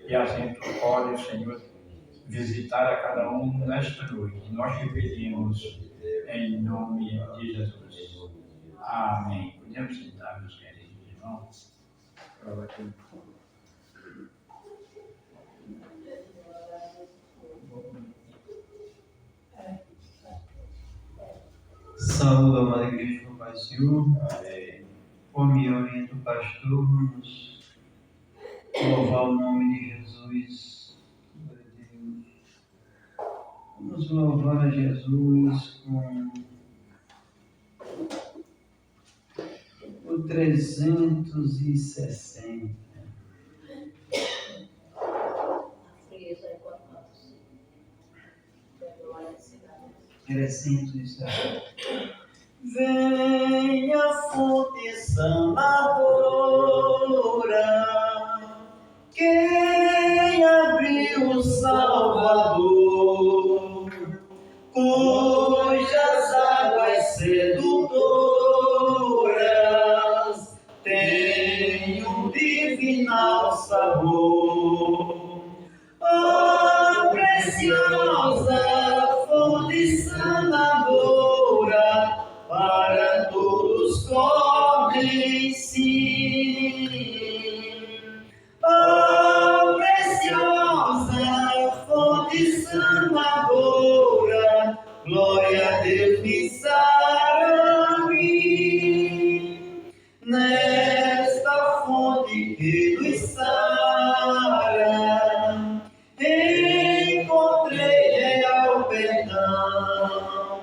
E assim tu podes, Senhor, visitar a cada um nesta noite. Nós te pedimos em nome de Jesus. Amém. Podemos sentar, meus queridos irmãos. Saúde, amada igreja do Pai do Senhor. Como me orienta o pastor, vamos louvar o nome de Jesus. Glória a Deus. Vamos louvar a Jesus com o 360. 360. Venha, fonte sanadora, quem abriu o Salvador, cujas águas sedutoras têm um divinal sabor. Oh, preciosa fonte sanadora, para todos correm sim. Oh, preciosa fonte sanadora, glória a Deus me sara-me. Nesta fonte que nos sara, encontrei real perdão.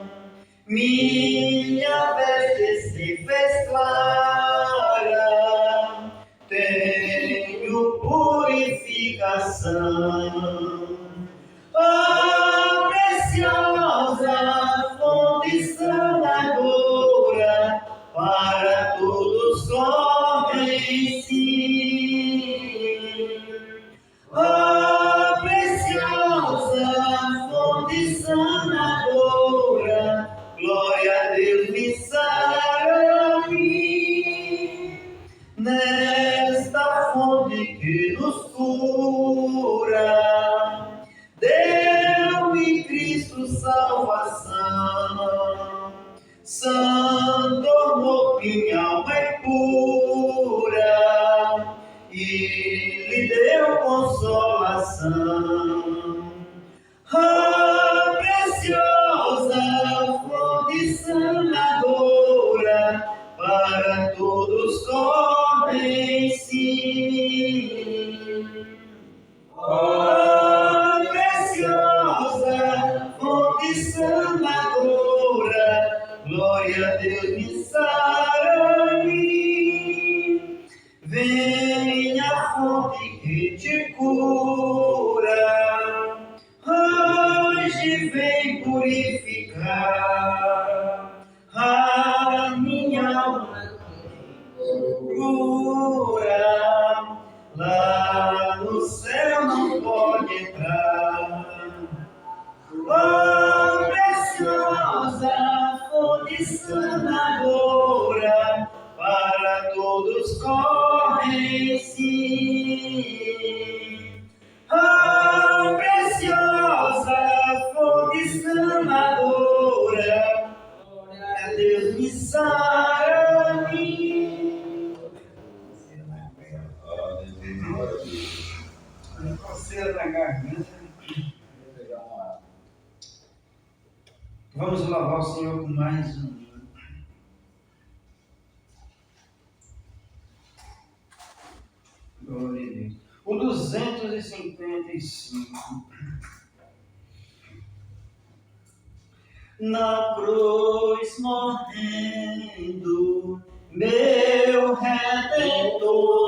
Minha veste se fez clara, tenho purificação. Oh, preciosa fonte sanadora, para todos correm sim. Oh, preciosa fonte sanadora, glória a Deus me sara-me. Nesta fonte que nos cura, deu-me Cristo salvação. Santo amor, minha alma é pura, e lhe deu consolação. Oh, preciosa fonte sanadora, para todos correm sim. Oh, preciosa fonte sanadora, glória a Deus me sara-me. Venha fonte que te cura, hoje vem purificar a minha alma pura. Lá no céu não pode entrar. Oh, preciosa fonte sanadora, para todos correm sim. Oh, preciosa fonte sanadora, a Deus me sara-me. Coceira na garganta. Vamos louvar o Senhor com mais um. Glória a Deus. O 255. Na cruz morrendo, meu Redentor,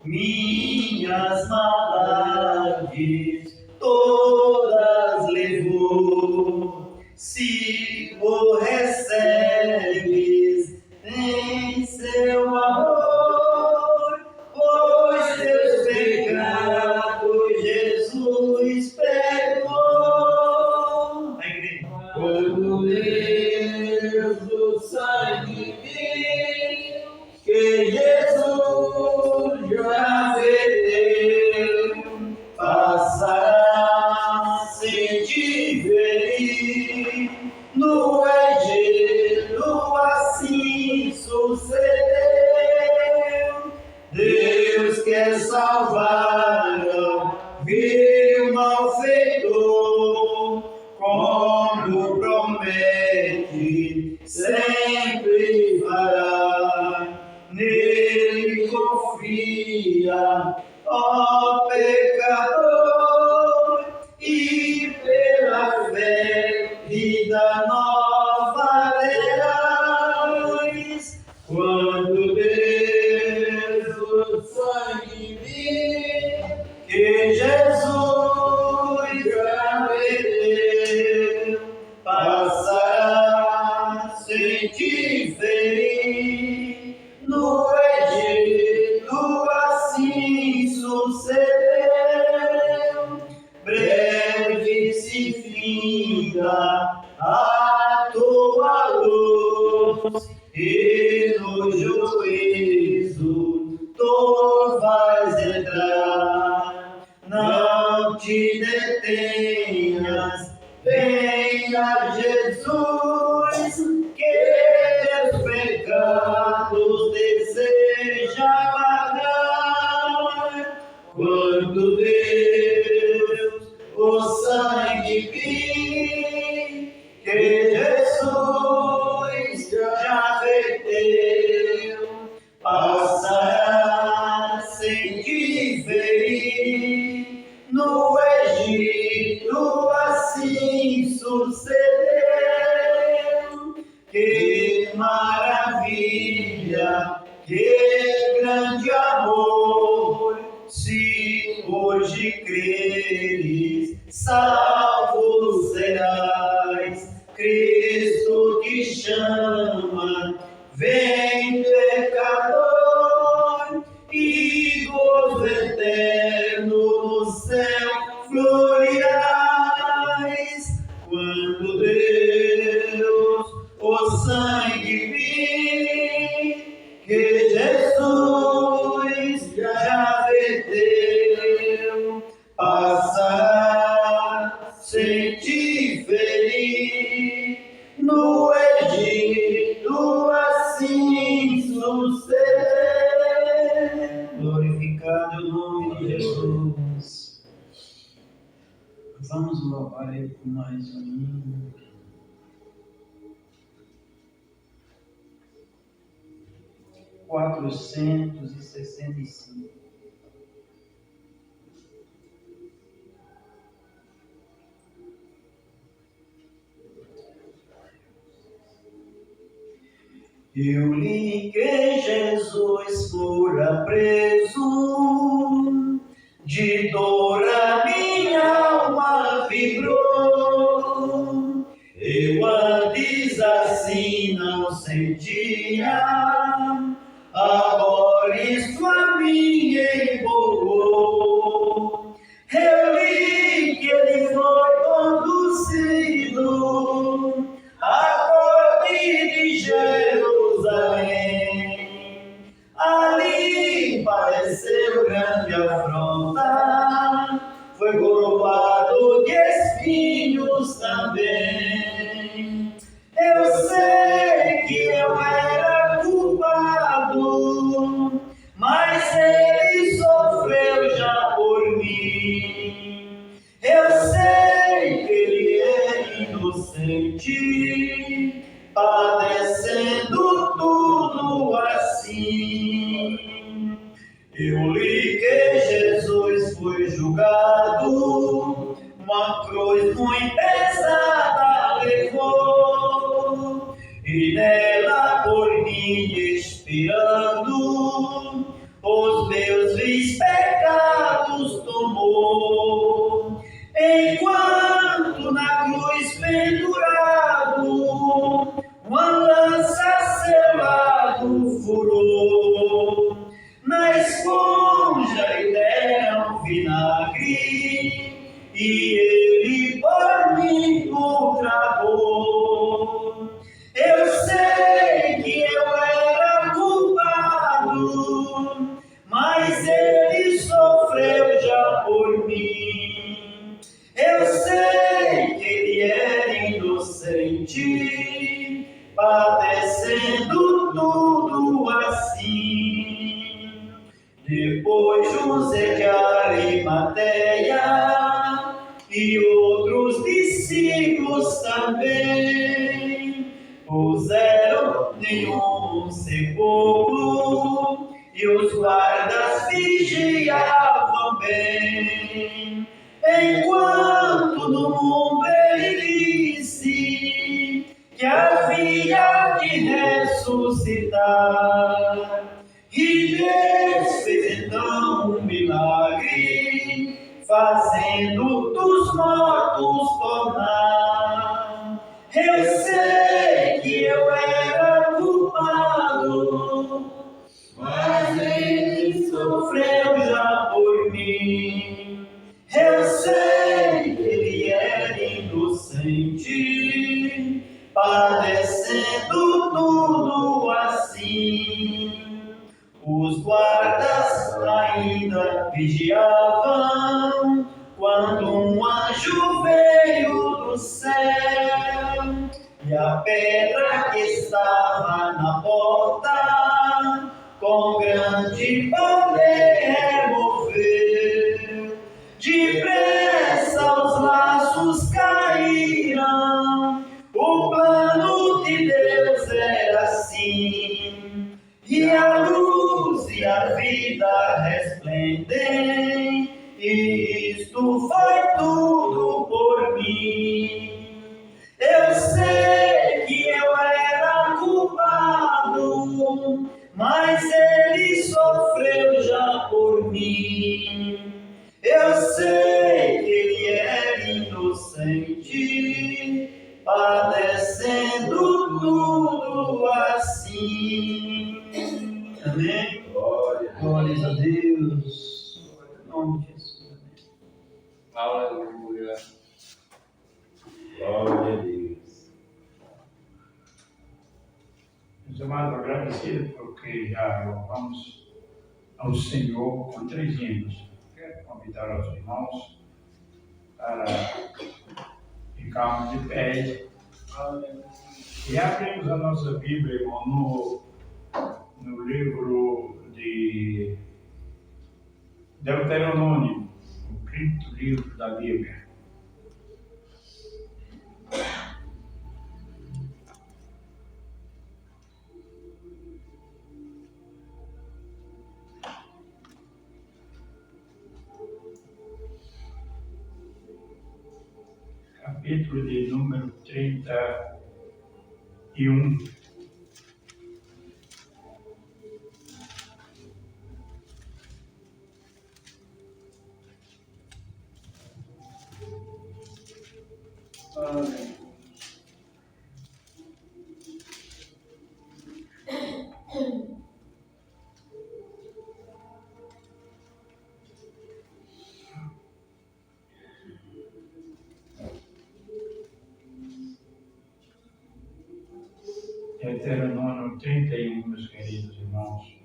minhas maldades todas levou. Se o recebes em seu amor, pois teus pecados Jesus perdoou. Quando Deus do sangue que Jesus já verteu, salvaram, viu malfeitor, como promete, sempre fará. Nele confia, ó pecador, e pela fé vida nova terás. Quando Deus o sangue vir, que Jesus já perdeu, passará sem te ferir. No Egito assim sucedeu, breve se finda a tua luz, e no juízo tu vais entrar. Não te detenhas, venha Jesus, que teus pecados deseja pagar. Quando Deus o sangue vir, que Jesus já verteu, passará sem te ferir. No Egito assim sucedeu. Que maravilha, que grande amor, se hoje creres, salvo serás. Cristo te chama, vem pecador, e gozo eterno no céu florirás. Quando Deus o sangue vir, que Jesus já verteu, passará sem te ferir. No Egito assim sucedeu. Glorificado o nome de Jesus. Vamos louvar Ele por mais um hino. Quatrocentos e 65. Eu li que Jesus fora preso, de dor a minha alma vibrou. Eu antes assim não sentia, agora isso a mim empolgou. Eu li que ele foi conduzido à corte de Jerusalém. Ali pareceu grande afronta, foi coroado de espinhos também. Eu sei que eu era culpado, mas ele sofreu já por mim. Eu sei que ele é inocente, padecendo tudo assim. Eu li que Jesus foi julgado, uma cruz muito pesada levou, e nela por mim expirando, os meus vis pecados tomou. Enquanto na cruz pendurado, uma lança seu lado furou. Na esponja lhe deram vinagre, e ele por mim o travou. Eu sei que eu era culpado, mas ele sofreu já por mim. Eu sei que ele era inocente, padecendo tudo assim. Depois José Arimateia e outros discípulos também puseram nenhum sepulcro e os guardas vigiavam bem. Enquanto no mundo ele disse que havia de ressuscitar, e Deus fez então um milagre, fazendo dos mortos tornar. Eu sei que eu era culpado, mas ele sofreu já por mim. Eu sei que ele era inocente, padecendo tudo assim. Os guardas ainda vigiavam quando um anjo veio do céu e a pedra que estava na porta com grande poder removeu. Depressa os laços caíram, o plano de Deus era assim, e a luz e a vida resplendem, e isto foi tudo por mim. Eu sei que eu era culpado, mas ele sofreu já por mim. Eu sei que ele era inocente, padecendo tudo assim. Amém? Glórias a Deus. Em nome de Jesus. Aleluia. Glória a Deus. Meus amados, agradecido porque já louvamos ao Senhor com 3 hinos. Quero convidar os irmãos para ficarmos de pé e abrimos a nossa Bíblia, irmão, no livro de Deuteronômio, o 5º livro da Bíblia. Capítulo de número 31. Amém. Deuteronômio 31, meus queridos irmãos.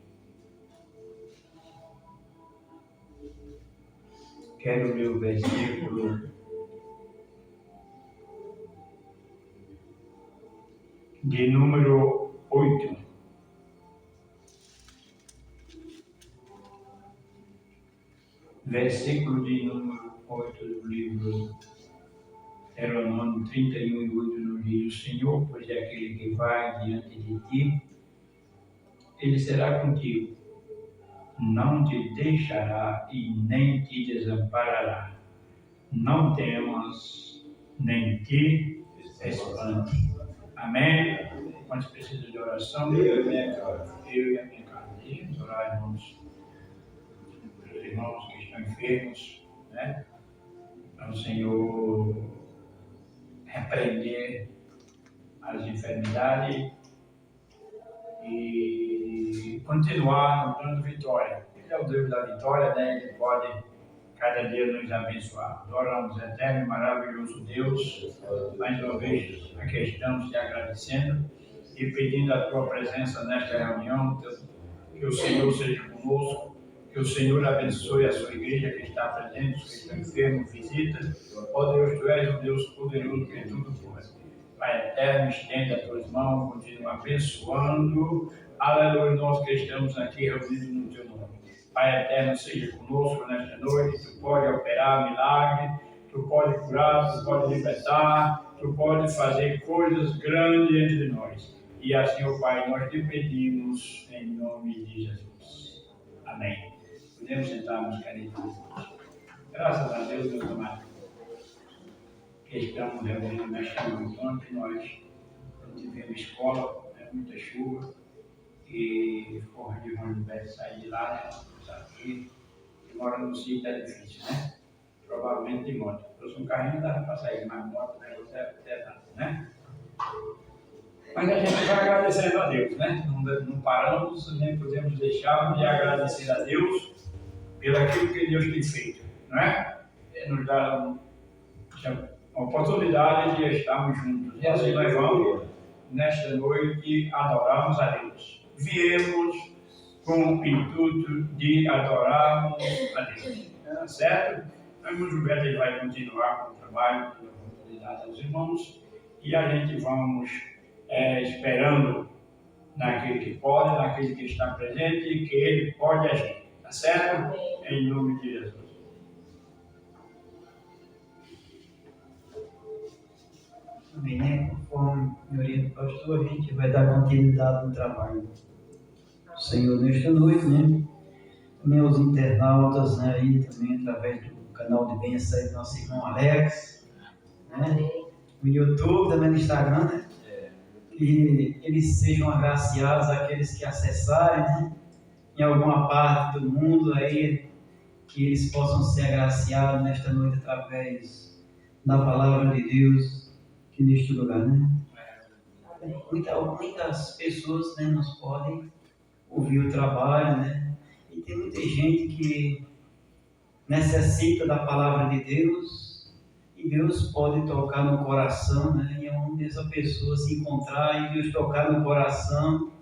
Quero ler o versículo de número 8. Versículo de número 8 do livro Deuteronômio 31 e 8 nos diz: O Senhor, pois é aquele que vai diante de ti, ele será contigo, não te deixará e nem te desamparará. Não temas, nem te espante. Amém? Quantos precisam de oração? Eu e a minha casa. Eu e a minha casa. Vamos orar, irmãos. Os irmãos que estão enfermos, né? Para o Senhor repreender as enfermidades e continuar nos dando vitória. Ele é o Deus da vitória, né? Ele pode cada dia nos abençoar. Adoramos, eterno e maravilhoso Deus. Mais uma vez, aqui estamos te agradecendo e pedindo a tua presença nesta reunião, que o Senhor seja conosco, que o Senhor abençoe a sua igreja que está presente, os que estão enfermos, visita. Ó Deus, tu és um Deus poderoso que tudo pode. Pai eterno, estende as tuas mãos, continua abençoando. Aleluia, nós que estamos aqui reunidos no teu nome. Pai eterno, seja conosco nesta noite. Tu pode operar milagre, Tu pode curar, Tu pode libertar, Tu pode fazer coisas grandes entre nós. E assim, ó Pai, nós te pedimos em nome de Jesus. Amém. Podemos sentar, meus queridos. Graças a Deus, meus amados, que estamos reunidos nesta noite. Ontem nós tivemos escola, muita chuva, e ficou de ônibus sair de lá, né? Aqui, que mora no sítio é difícil, né? Provavelmente de moto. Se fosse um carrinho dava para sair, mas moto negócio é pesado, né? Mas a gente vai agradecendo a Deus, né? Não paramos, nem podemos deixar de agradecer a Deus pelo aquilo que Deus tem feito, não é? Nos dá a oportunidade de estarmos juntos. E assim nós vamos, nesta noite, adorarmos a Deus. Viemos com o intuito de adorarmos a Deus. Tá certo? Então, o Gilberto ele vai continuar com o trabalho, com a oportunidade aos irmãos, e a gente vamos esperando naquele que pode, naquele que está presente e que ele pode agir. Tá certo? Em nome de Jesus. Amém, né? Conforme me orienta o pastor, a gente vai dar continuidade no trabalho do Senhor nesta noite, né? Também aos internautas, né? Aí também através do canal de bênção aí do nosso irmão Alex, né? No YouTube, também no Instagram, né? Que eles sejam agraciados, aqueles que acessarem, né? Em alguma parte do mundo aí, que eles possam ser agraciados nesta noite através da palavra de Deus aqui neste lugar, né? Muitas pessoas, né, nos podem ouvir o trabalho, né? E tem muita gente que necessita da palavra de Deus e Deus pode tocar no coração, né? E onde essa pessoa se encontrar e Deus tocar no coração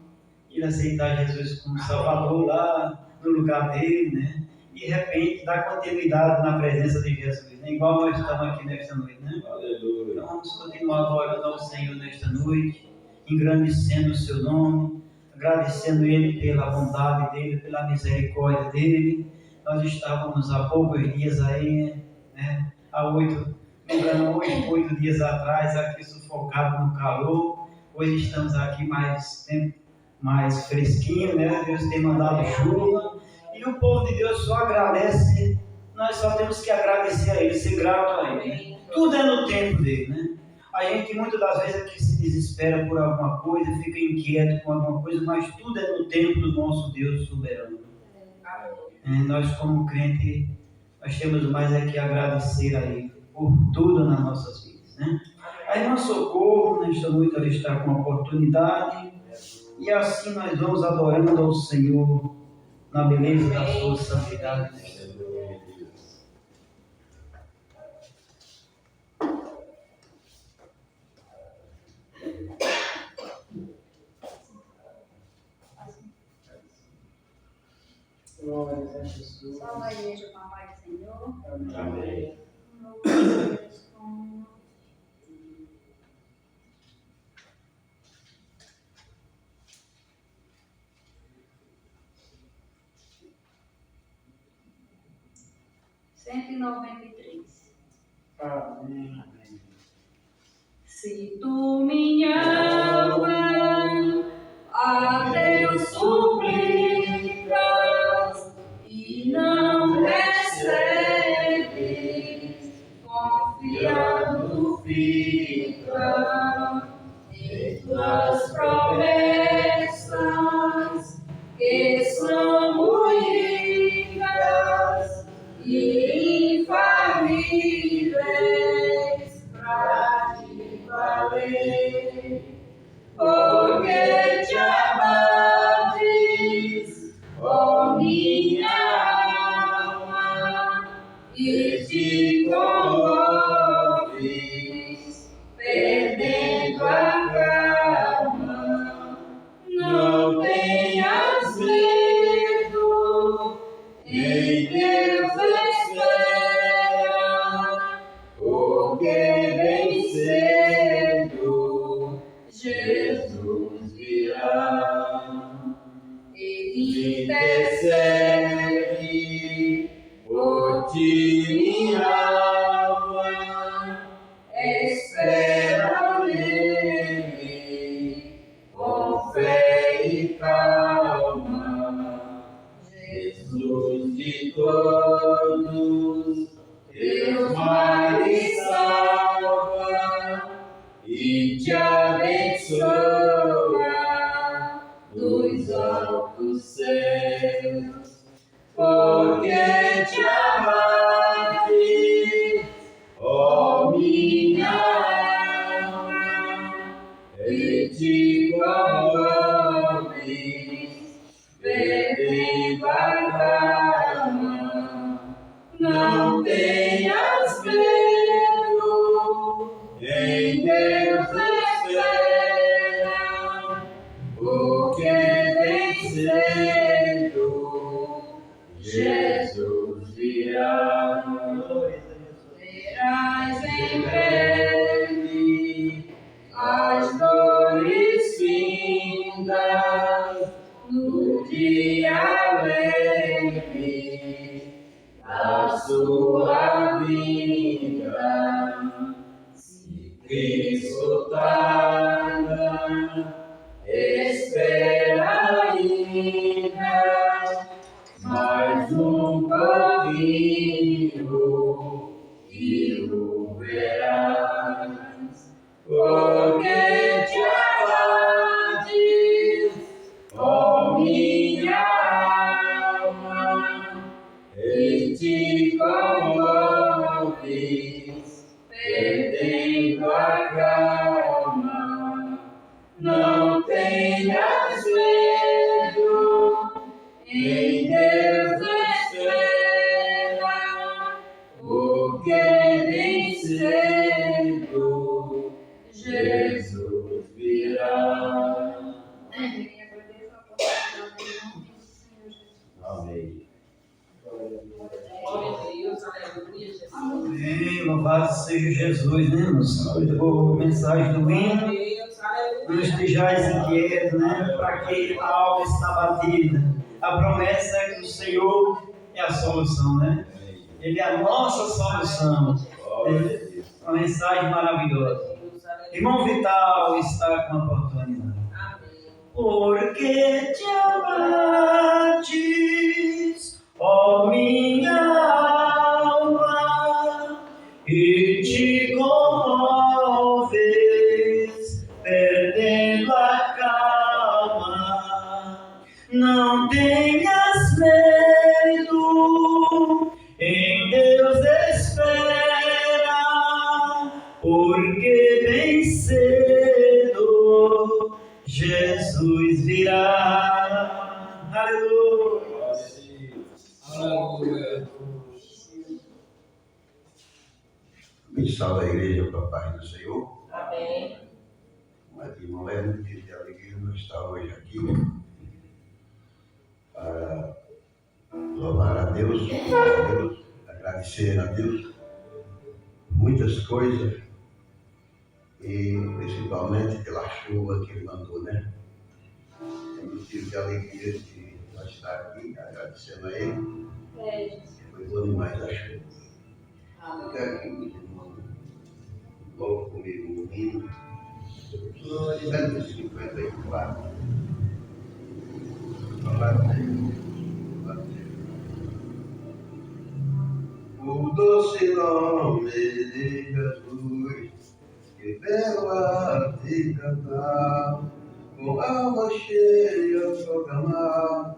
e aceitar Jesus como Salvador lá no lugar dele, né? E de repente dar continuidade na presença de Jesus, né? Igual nós estamos aqui nesta noite, né? Aleluia. Então vamos continuar adorando ao Senhor nesta noite, engrandecendo o seu nome, agradecendo Ele pela bondade dEle, pela misericórdia dEle. Nós estávamos há poucos dias aí, né? Lembrando, 8 dias atrás, aqui sufocado no calor. Hoje estamos aqui mais fresquinho, né? Deus tem mandado chuva. E o povo de Deus só agradece, nós só temos que agradecer a Ele, ser grato a Ele. Né? Tudo é no tempo dele, né? A gente muitas das vezes aqui se desespera por alguma coisa, fica inquieto com alguma coisa, mas tudo é no tempo do nosso Deus soberano. Nós como crente, nós temos mais é que agradecer a Ele por tudo nas nossas vidas, né? A irmã Socorro, nesta noite, ela está com a oportunidade, e assim nós vamos adorando ao Senhor na beleza da sua santidade. Glória a Jesus. Salve a igreja com a paz do Senhor. Amém. Amém. Se tu me amas, a Deus suplicas e não recebes, confiado fica em tuas promessas, que são únicas e infalíveis para te valer, porque te abates, ó minha alma, e te comoves, perdendo a calma. Não tenhas medo, em Deus espera, porque bem cedo Jesus virá. Ele intercede ti minha alma espera nele, com fé e calma. Jesus de todos, Deus mais salva e te abençoa dos altos céus, porque te amaste, ó minha alma, e te comoves, perdendo a calma. Não tenhas medo, em Deus espera, porque vencendo Jesus virá. Verás em breve as dores findas no dia leve da sua vida. Se Cristo tarda, espera ainda mais um pouquinho e o verás, porque te abates, ó minha alma, e te comoves, perdendo a calma. Não tenhas medo, em Deus espera, porque vencendo Jesus virá. Amém. Glória a Deus, aleluia, Jesus. Amém. Louvado seja Jesus, né, irmãos? Muito boa mensagem do hino. Não estejais inquietos, né? Para que a alma está batida. A promessa é que o Senhor é a solução, né? Ele é a nossa solução. É uma mensagem maravilhosa. Irmão Vital está com a oportunidade. Porque te abates, ó minha alma, e te comoves, perdendo a calma. Não tenhas medo, em Deus espera, porque bem cedo Jesus virá. Aleluia. Aleluia. Me salve a igreja para a paz do Senhor. Amém. Mas, irmão, é muito de alegria não estar hoje aqui para louvar a Deus, agradecer a Deus muitas coisas e principalmente pela chuva que Ele mandou, né? É motivo de alegria de nós estar aqui agradecendo a Ele. Foi bom demais a chuva. Eu quero que os irmãos louvam comigo um hino. 154. O doce nome de Jesus, que veio a te cantar, com alma cheia proclamar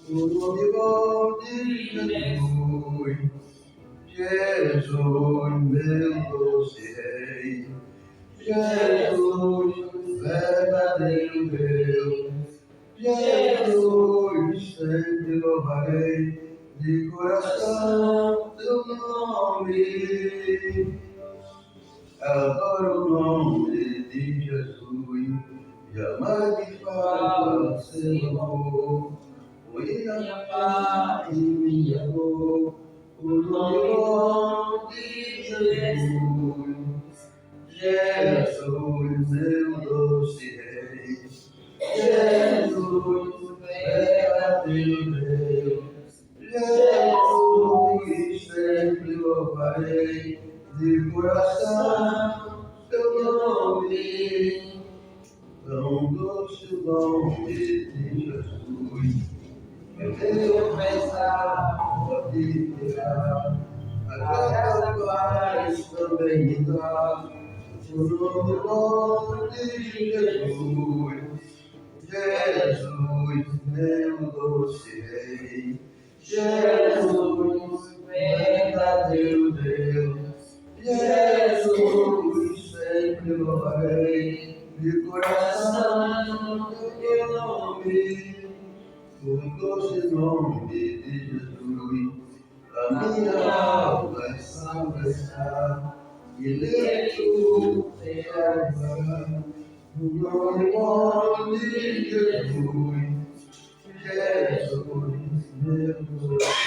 o nome bom de Jesus. Jesus, meu doce Rei, Jesus, verdadeiro Deus, Jesus, sempre louvarei de coração teu nome. Adoro o nome de Jesus, jamais me falta seu amor. Minha paz e minha dor, o nome bom de Jesus. Jesus, meu doce Rei, Jesus, verdadeiro Deus, Jesus, sempre louvarei de coração teu nome. Tão doce o nome de Jesus. Eu tenho pensado de tirar a graça paz também me dá. O nome de Jesus. Jesus, meu doce Rei. Jesus, verdadeiro Deus. Jesus, sempre louvarei de coração teu nome, o doce nome de Jesus. A minha alma salva está, e nele tu serás. No nome de Jesus, Jesus, meu doce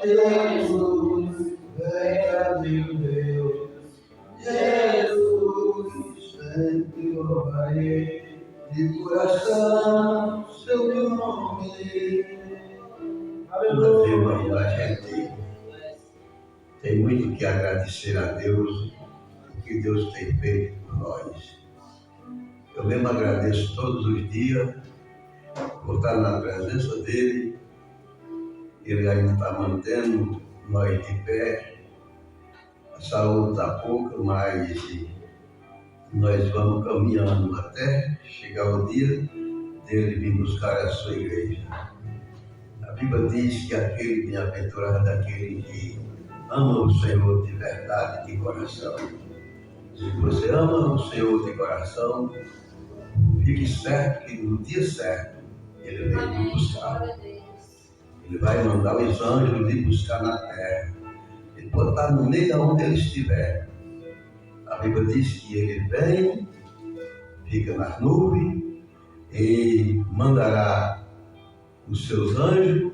Jesus, verdadeiro Deus. Jesus, sempre louvarei de coração seu nome. Aleluia. A gente tem muito que agradecer a Deus o que Deus tem feito por nós. Eu mesmo agradeço todos os dias por estar na presença dele. Ele ainda está mantendo nós de pé. A saúde está pouca, mas nós vamos caminhando até chegar o dia dele vir buscar a sua igreja. A Bíblia diz que aquele bem-aventurado é aquele que ama o Senhor de verdade, de coração. Se você ama o Senhor de coração, fique certo que no dia certo ele vem me buscar. Ele vai mandar os anjos lhe buscar na terra. Ele pode estar no meio de onde ele estiver. A Bíblia diz que ele vem, fica nas nuvens e mandará os seus anjos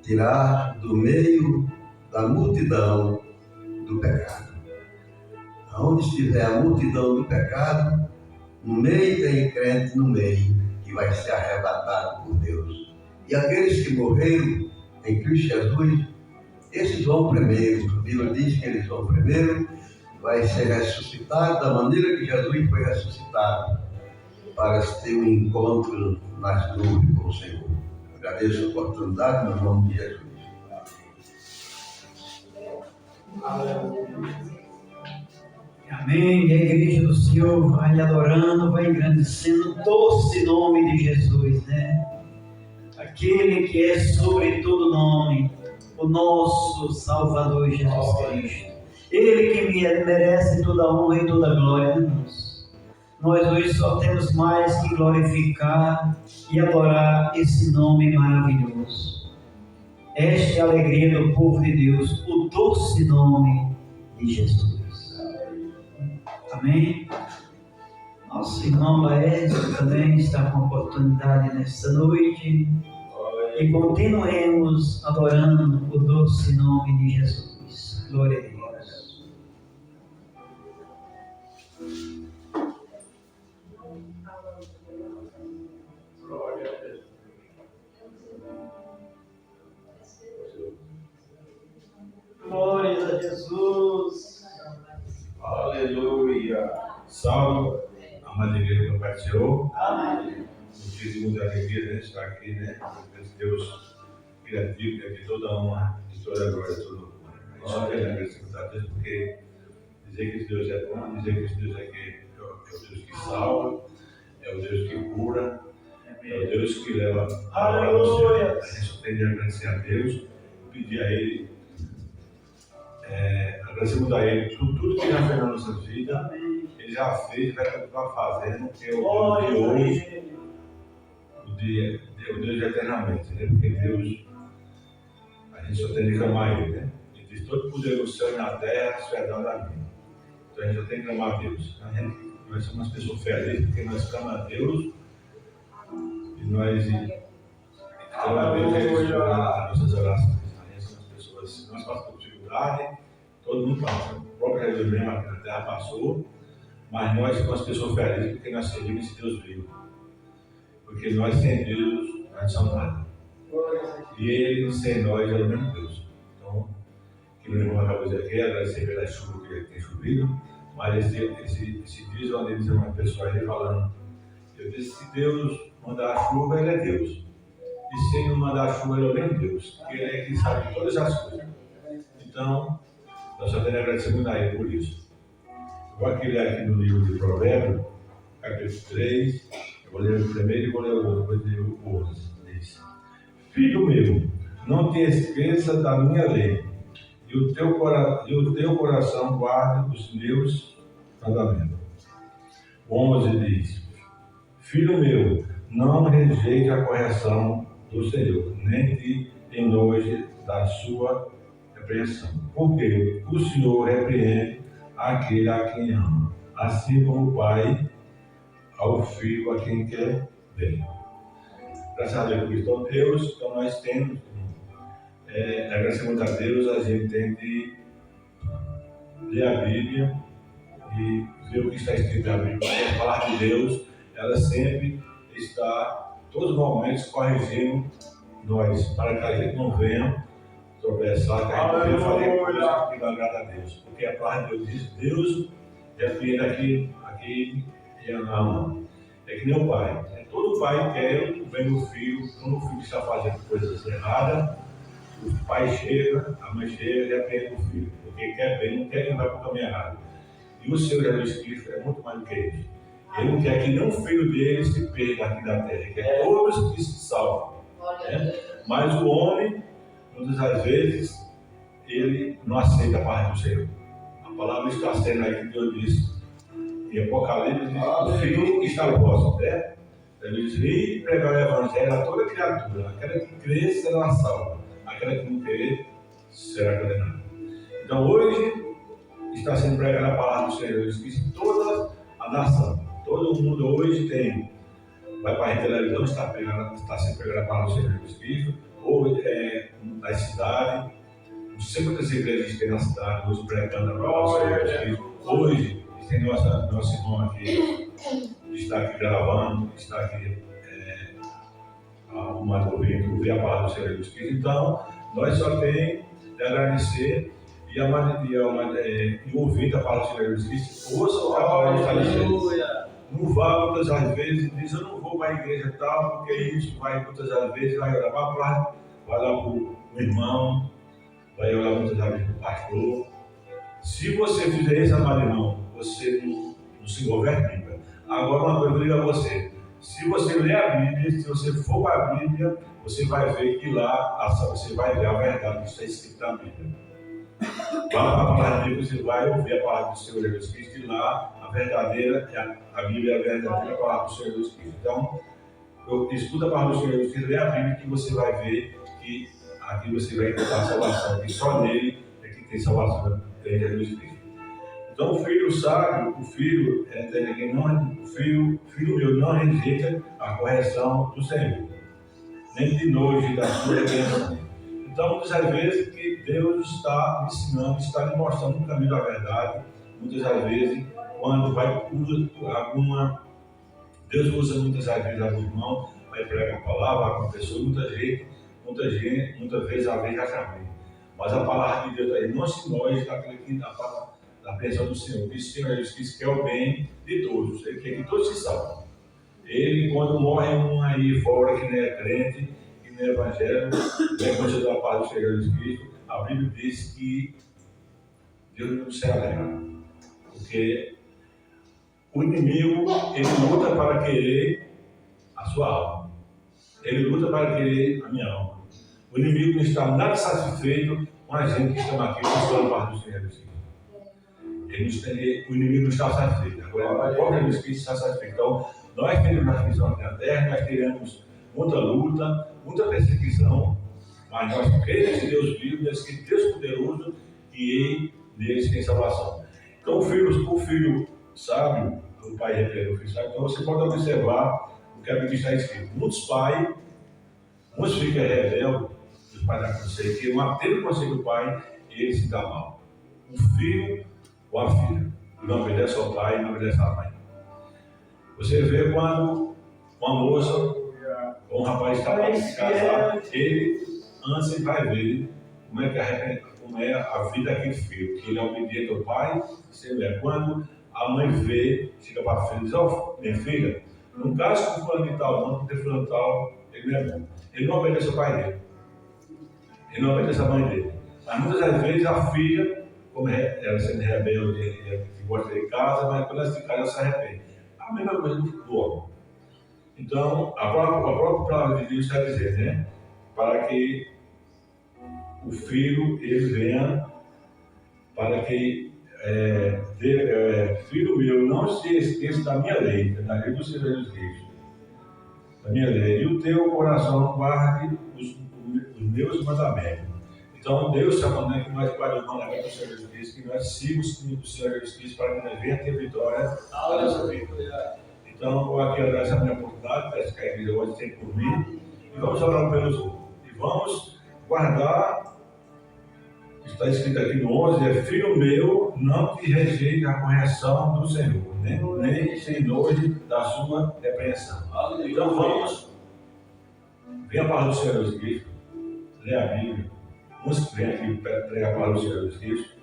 tirar do meio da multidão do pecado. Aonde estiver a multidão do pecado, no meio tem crente no meio, que vai ser arrebatado por Deus. E aqueles que morreram em Cristo Jesus, esses vão primeiro. A Bíblia diz que eles vão primeiro, vai ser ressuscitado da maneira que Jesus foi ressuscitado, para ter um encontro nas nuvens com o Senhor. Agradeço a oportunidade no nome de Jesus. Amém. E a igreja do Senhor vai adorando, vai engrandecendo o doce nome de Jesus, né? Aquele que é sobre todo nome, o nosso Salvador Jesus Cristo. Ele que merece toda honra e toda glória, né, irmãos? Nós hoje só temos mais que glorificar e adorar esse nome maravilhoso. Esta é a alegria do povo de Deus, o doce nome de Jesus. Amém? Nosso irmão Laércio também está com oportunidade nesta noite. E continuemos adorando o doce nome de Jesus. Glória a Deus. Glória a Jesus. Aleluia. Salve, amada igreja do Pai do Senhor. Amém. Muitíssimo de alegria de estar aqui, né? Deus criativo, que aqui toda honra, de toda glória, todo louvor. Só quero agradecer a Deus, porque dizer que esse Deus é bom, dizer que esse Deus é o Deus que salva, é o Deus que cura, é o Deus que leva a hora do Senhor. A gente só tem de agradecer a Deus, pedir a Ele, agradecemos a Ele por tudo que já fez na nossa vida. Ele já fez e vai continuar fazendo, que é o Deus de hoje, o Deus de eternamente, né? Porque Deus, a gente só tem de clamar a Ele, né? Ele diz: todo poder no céu e na terra se é dado a mim. Então a gente só tem que clamar a Deus. Nós somos umas pessoas felizes porque nós clamamos a Deus e nós clamamos a Deus e Ele responde as nossas orações. A gente são as pessoas, nós passamos por dificuldade, todo mundo passa. O próprio Jesus mesmo, a terra passou, mas nós somos as pessoas felizes porque nós servimos esse Deus vivo. Porque nós sem Deus, nós somos nada. E Ele sem nós é o mesmo Deus. Então, o irmão acabou de dizer aqui, agradecer pela chuva que tem chovido, mas esse dia eu andei dizendo uma pessoa aí falando, eu disse, se Deus mandar a chuva, Ele é Deus. E se Ele não mandar a chuva, Ele é o mesmo Deus, porque Ele é que sabe todas as coisas. Então, nós só temos que agradecer muito a Ele por isso. Eu vou aqui ler aqui no livro de Provérbios, capítulo 3, eu vou ler o primeiro e vou ler o outro, vou ler o 11. Diz, filho meu, não te esqueça da minha lei, e o teu coração guarde os meus mandamentos. O 11 diz, filho meu, não rejeite a correção do Senhor, nem te enoje da sua repreensão, porque o Senhor repreende aquele a quem ama, assim como o pai ao filho a quem quer bem. Graças a Deus, então Deus, então nós temos, agradecemos a Deus, a gente tem de ler a Bíblia e ver o que está escrito na Bíblia. A palavra de Deus, ela sempre está, todos os momentos, corrigindo nós, para que a gente não venha tropeçar, que a gente venha fazer coisa que não agrada a Deus. Porque a palavra de Deus diz, Deus repreende aqui e ama. É que nem o pai. Todo pai quer o bem do filho, quando o filho está fazendo coisas erradas, o pai chega, a mãe chega e repreende o filho. Porque quer bem, não quer que vá para o caminho errado. E o Senhor Jesus Cristo é muito mais do que isso. Ele não quer que nenhum filho dele se perca aqui da terra. Ele quer todos que se salvem. Mas o homem, muitas das vezes, ele não aceita a parte do Senhor. A palavra está sendo aí que Deus disse em Apocalipse, diz, o filho está vosso, né? Ele diz, e pregar o evangelho a toda criatura. Aquela que crê será salva. Aquela que não crê será condenada. Então hoje está sendo pregada a palavra do Senhor Jesus Cristo em toda a nação. Todo mundo hoje tem, vai para a televisão, está sendo pregada a palavra do Senhor Jesus Cristo, ou na cidade, não sei quantas igrejas tem na cidade hoje pregando a palavra do Senhor Jesus Cristo. Hoje tem nosso irmão aqui, está aqui gravando, está aqui arrumando ouvir a palavra do Senhor Jesus Cristo. Então, nós só temos de agradecer e ouvir a palavra do Senhor Jesus Cristo. Ouça o que a palavra está dizendo. Não vá muitas das vezes e diz, eu não vou para a igreja tal, porque isso vai muitas das vezes, vai orar para a praia, vai lá para o irmão, vai orar muitas das vezes para o pastor. Se você fizer isso, amado irmão, você não se governe nunca. Agora uma coisa eu digo a você, se você ler a Bíblia, se você for para a Bíblia, você vai ver que lá, você vai ver a verdade que está escrita na Bíblia. Vá para a palavra de Deus, você vai ouvir a palavra do Senhor Jesus Cristo, e lá a verdadeira, a Bíblia é a verdadeira palavra do Senhor Jesus Cristo. Então, escuta a palavra do Senhor Jesus Cristo, lê a Bíblia, que você vai ver que aqui você vai encontrar salvação, que só nele é que tem salvação, em Jesus Cristo. Então, o filho sábio, o filho meu, não rejeita a correção do Senhor, nem de nojo da sua repreensão. Então, muitas das vezes que Deus está me ensinando, está me mostrando o caminho da verdade. Muitas das vezes, quando Deus usa muitas das vezes algum irmão, vai pregar a palavra, alguma pessoa, muitas vezes a vez já chamei. Mas a palavra de Deus aí não se noje da pensão do Senhor. Diz o Senhor Jesus Cristo que é o bem de todos. Ele quer que todos se salvem. Ele, quando morre um aí fora que não é crente, que não é evangelho, vem considerar a paz do Senhor Jesus Cristo, a Bíblia diz que Deus não se alegra. Porque o inimigo, ele luta para querer a sua alma. Ele luta para querer a minha alma. O inimigo não está nada satisfeito com a gente que estamos aqui buscando a paz do Senhor Jesus Cristo. O inimigo não está satisfeito. Agora, o próprio Jesus Cristo está satisfeito. Então, nós teremos aflição aqui na terra, nós teremos muita luta, muita perseguição, mas nós cremos em Deus vivo, que Deus poderoso, e neles tem salvação. Então, o filho sábio, o pai repreende o filho sábio. Então, você pode observar o que a Bíblia está escrito. Muitos ficam rebeldes, os pais da conselho, que não teve o conselho do pai, e ele se dá mal. O filho ou a filha não obedece ao pai e não obedece à mãe. Você vê quando uma moça ou um rapaz está para se casar, ele antes vai ver como é a vida daquele filho, que ele é obediente ao pai, quando a mãe vê, chega para a filha e diz, ó, minha filha, não case com fulano de tal, não, porque fulano de tal, ele não é bom. Ele não obedece ao pai dele. Ele não obedece à mãe dele. Mas muitas das vezes a filha, como ela sendo rebelde, que gosta de casa, mas quando ela se casa, ela se arrepende. A mesma coisa do homem. Então, a própria palavra de Deus está dizendo, né? Para que o filho, ele venha, para que, filho meu, não se esqueça da minha lei, da lei do Senhor Jesus Cristo, da minha lei, e o teu coração guarde os meus mandamentos. Então, Deus está mandando que nós guardemos o mandamento do Senhor Jesus Cristo, que nós sigamos os caminhos do Senhor Jesus Cristo, para que nós venhamos ter vitória na nossa vida. Então, eu aqui agradeço a minha oportunidade, peço que a igreja hoje tenha por mim, e vamos orar pelos outros. E vamos guardar, está escrito aqui no 11, filho meu, não te rejeite a correção do Senhor, nem se enoje da sua repreensão. Então, vamos, venha a palavra do Senhor Jesus Cristo, lê a Bíblia, uns que vêm aqui pregar a palavra do Senhor Jesus Cristo,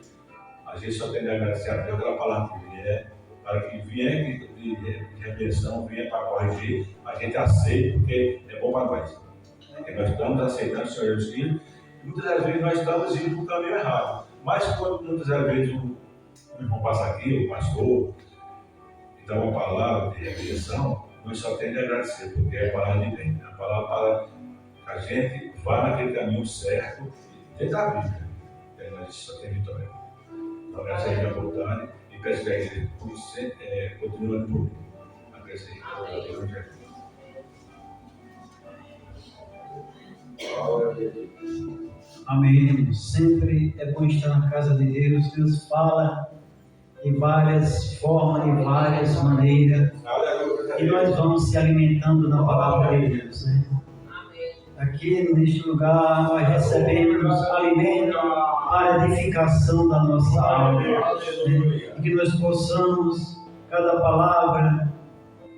a gente só tem que agradecer a Deus pela palavra que vier, para que vier de repreensão, vier para corrigir, a gente aceita, porque é bom para nós. Porque nós estamos aceitando o Senhor Jesus Cristo, e muitas das vezes nós estamos indo para o caminho errado. Mas quando muitas das vezes o irmão passa aqui, o pastor, e dá uma palavra de repreensão, nós só temos que agradecer, porque é a palavra de bem. A palavra para que a gente vá naquele caminho certo, desde a Bíblia. Nós só temos vitória. Então, essa é a minha vontade. Peço que a igreja continue por mim. Agradeço Amém. Sempre é bom estar na casa de Deus. Deus fala de várias formas, de várias maneiras. E nós vamos se alimentando na palavra de Deus, né? Aqui neste lugar nós recebemos alimento para a edificação da nossa alma, né? E que nós possamos, cada palavra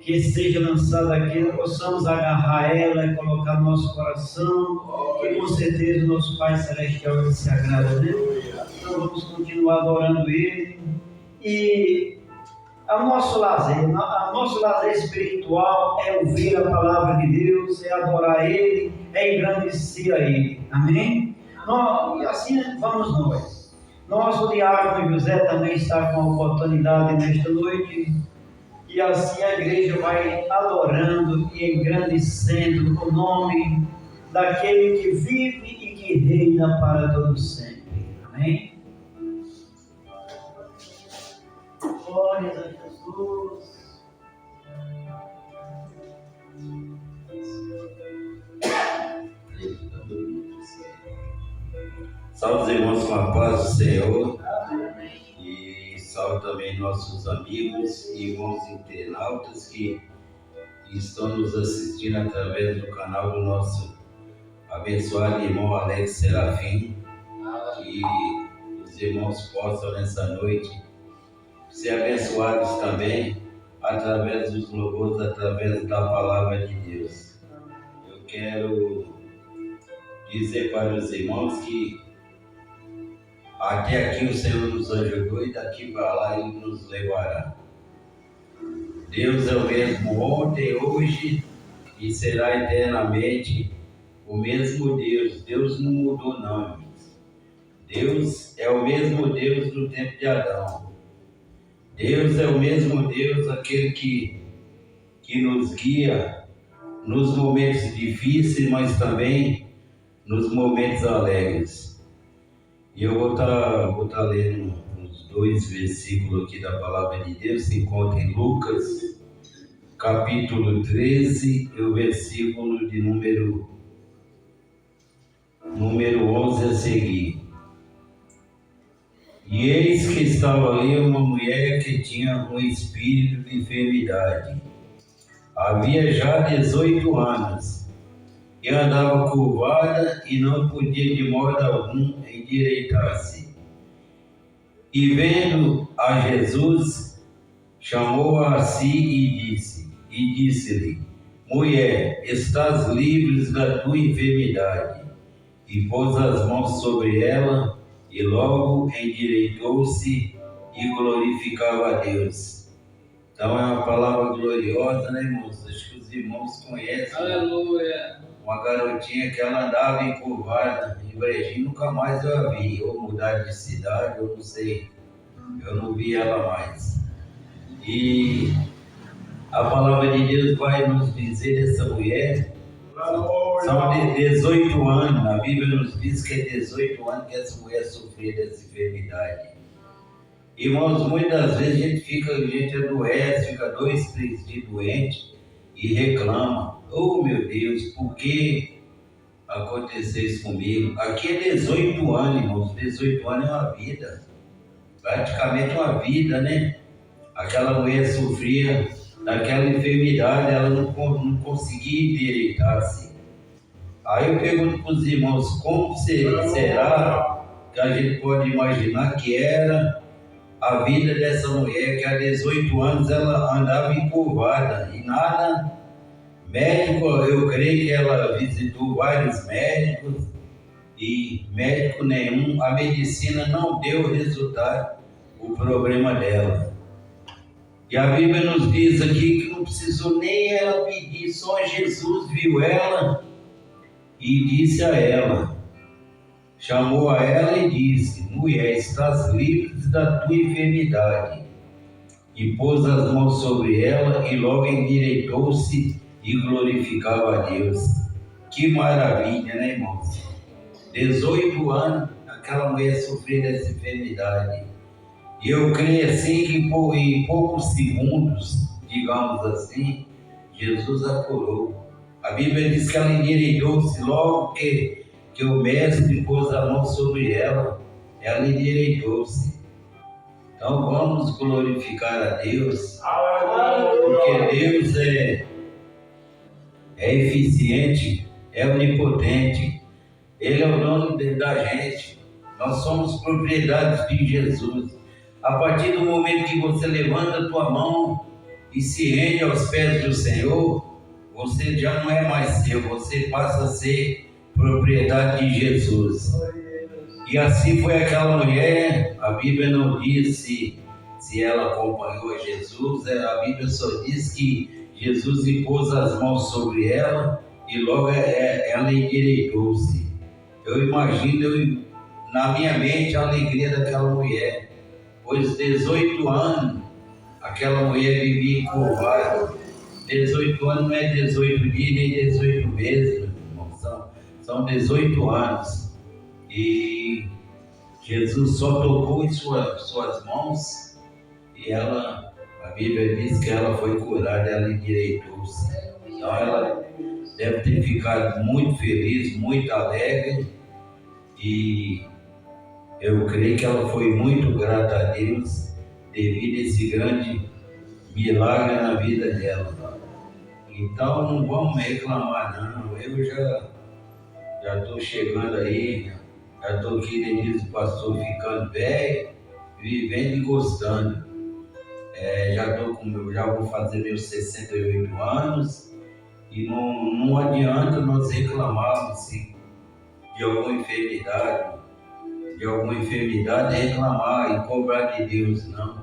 que seja lançada aqui, nós possamos agarrar ela e colocar no nosso coração, que com certeza o nosso Pai Celestial se agrada, né? Então vamos continuar adorando Ele. E o nosso lazer espiritual é ouvir a palavra de Deus, é adorar Ele, é engrandecer a Ele. Amém? E assim vamos nós. Nosso diácono José também está com a oportunidade nesta noite. E assim a igreja vai adorando e engrandecendo o nome daquele que vive e que reina para todo sempre. Amém? Glórias a Jesus. Salve os irmãos com a paz do Senhor. E salve também nossos amigos e irmãos internautas que estão nos assistindo através do canal do nosso abençoado irmão Alex Serafim. Que os irmãos possam nessa noite ser abençoados também através dos louvores, através da palavra de Deus. Eu quero dizer para os irmãos que até aqui o Senhor nos ajudou e daqui para lá Ele nos levará. Deus é o mesmo ontem, hoje e será eternamente o mesmo Deus. Deus não mudou não, irmãos. Deus é o mesmo Deus do tempo de Adão. Deus é o mesmo Deus, aquele que nos guia nos momentos difíceis, mas também nos momentos alegres. E eu vou estar lendo uns 2 versículos aqui da palavra de Deus, se encontra em Lucas, capítulo 13, e o versículo de número 11 a seguir. E eis que estava ali uma mulher que tinha um espírito de enfermidade. Havia já 18 anos, e andava curvada e não podia de modo algum endireitar-se. E vendo a Jesus, chamou-a a si e disse-lhe: Mulher, estás livre da tua enfermidade. e pôs as mãos sobre ela, e logo endireitou-se e glorificava a Deus. Então é uma palavra gloriosa, né, irmãos? Acho que os irmãos conhecem. Aleluia. Uma garotinha que ela andava encurvada, em Brejinho, nunca mais eu a vi. Ou mudar de cidade, eu não sei. Eu não vi ela mais. E a palavra de Deus vai nos dizer dessa mulher. São de 18 anos, a Bíblia nos diz que é 18 anos que essa mulher sofria dessa enfermidade. Irmãos, muitas vezes a gente adoece, fica 2, 3 dias doente e reclama. Oh meu Deus, por que aconteceu isso comigo? Aqui é 18 anos, irmãos, 18 anos é uma vida, praticamente uma vida, né? Aquela mulher sofria daquela enfermidade, ela não conseguia endireitar-se. Aí eu pergunto para os irmãos, como será que a gente pode imaginar que era a vida dessa mulher, que há 18 anos ela andava encurvada e nada, médico, eu creio que ela visitou vários médicos e médico nenhum, a medicina não deu resultado, o problema dela. E a Bíblia nos diz aqui que não precisou nem ela pedir, só Jesus viu ela e disse a ela, chamou a ela e disse, mulher, estás livre da tua enfermidade. E pôs as mãos sobre ela e logo endireitou-se e glorificava a Deus. Que maravilha, né, irmãos? 18 anos, aquela mulher sofreu dessa enfermidade. E eu creio assim que em poucos segundos, digamos assim, Jesus a curou. A Bíblia diz que ela endireitou-se logo que o mestre pôs a mão sobre ela endireitou-se. Então vamos glorificar a Deus, porque Deus é eficiente, é onipotente, Ele é o dono da gente, nós somos propriedades de Jesus. A partir do momento que você levanta a tua mão e se rende aos pés do Senhor, você já não é mais seu, você passa a ser propriedade de Jesus. E assim foi aquela mulher. A Bíblia não diz se ela acompanhou Jesus, a Bíblia só diz que Jesus impôs as mãos sobre ela e logo ela endireitou-se. Eu imagino na minha mente a alegria daquela mulher, pois 18 anos aquela mulher vivia encurvada. 18 anos não é 18 dias nem 18 meses, irmão. São 18 anos. E Jesus só tocou em suas mãos e a Bíblia diz que ela foi curada, ela endireitou-se. Então ela deve ter ficado muito feliz, muito alegre e eu creio que ela foi muito grata a Deus devido a esse grande milagre na vida dela. Então não vamos reclamar não, eu já estou chegando aí, já estou aqui, diz o pastor, ficando velho, vivendo e gostando. Já vou fazer meus 68 anos e não adianta nós reclamarmos de alguma enfermidade, reclamar e cobrar de Deus, não.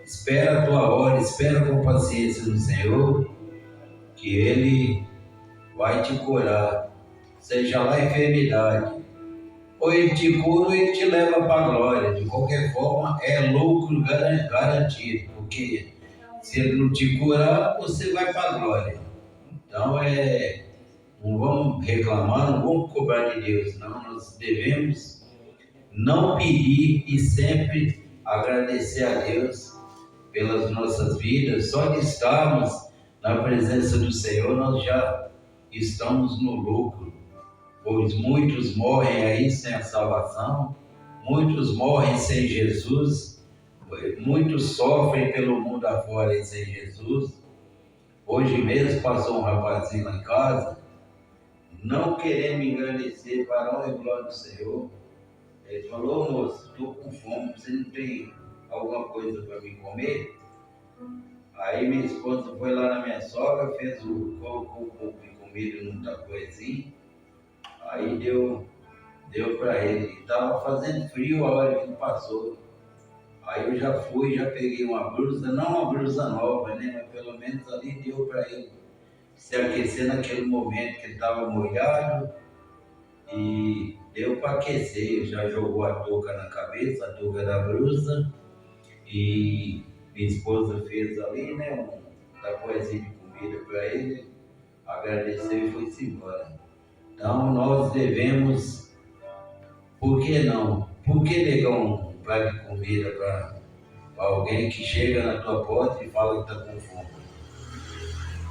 Espera a tua hora, espera com paciência no Senhor, que Ele vai te curar, seja lá a enfermidade. Ou Ele te cura ou Ele te leva para a glória. De qualquer forma, é lucro garantido, porque se Ele não te curar, você vai para a glória. Então, não vamos reclamar, não vamos cobrar de Deus, não. Nós devemos não pedir e sempre agradecer a Deus pelas nossas vidas. Só de estarmos na presença do Senhor, nós já estamos no lucro, pois muitos morrem aí sem a salvação, muitos morrem sem Jesus, muitos sofrem pelo mundo afora e sem Jesus. Hoje mesmo passou um rapazinho lá em casa, não querendo me engrandecer para a honra e glória do Senhor. Ele falou, moço, estou com fome, você não tem alguma coisa para me comer? Aí minha esposa foi lá na minha sogra, colocou um pouco de comida num tapuezinho, aí deu deu para ele. Estava fazendo frio a hora que ele passou. Aí eu já fui, já peguei uma blusa, não uma blusa nova, né? Mas pelo menos ali deu para ele se aquecer naquele momento que ele estava molhado. E deu para aquecer, já jogou a touca na cabeça, a touca da blusa. E minha esposa fez ali, né? Um tapoezinho de comida para ele. Agradeceu e foi-se embora. Então nós devemos, por que não? Por que negar um prato de comida para alguém que chega na tua porta e fala que está com fome?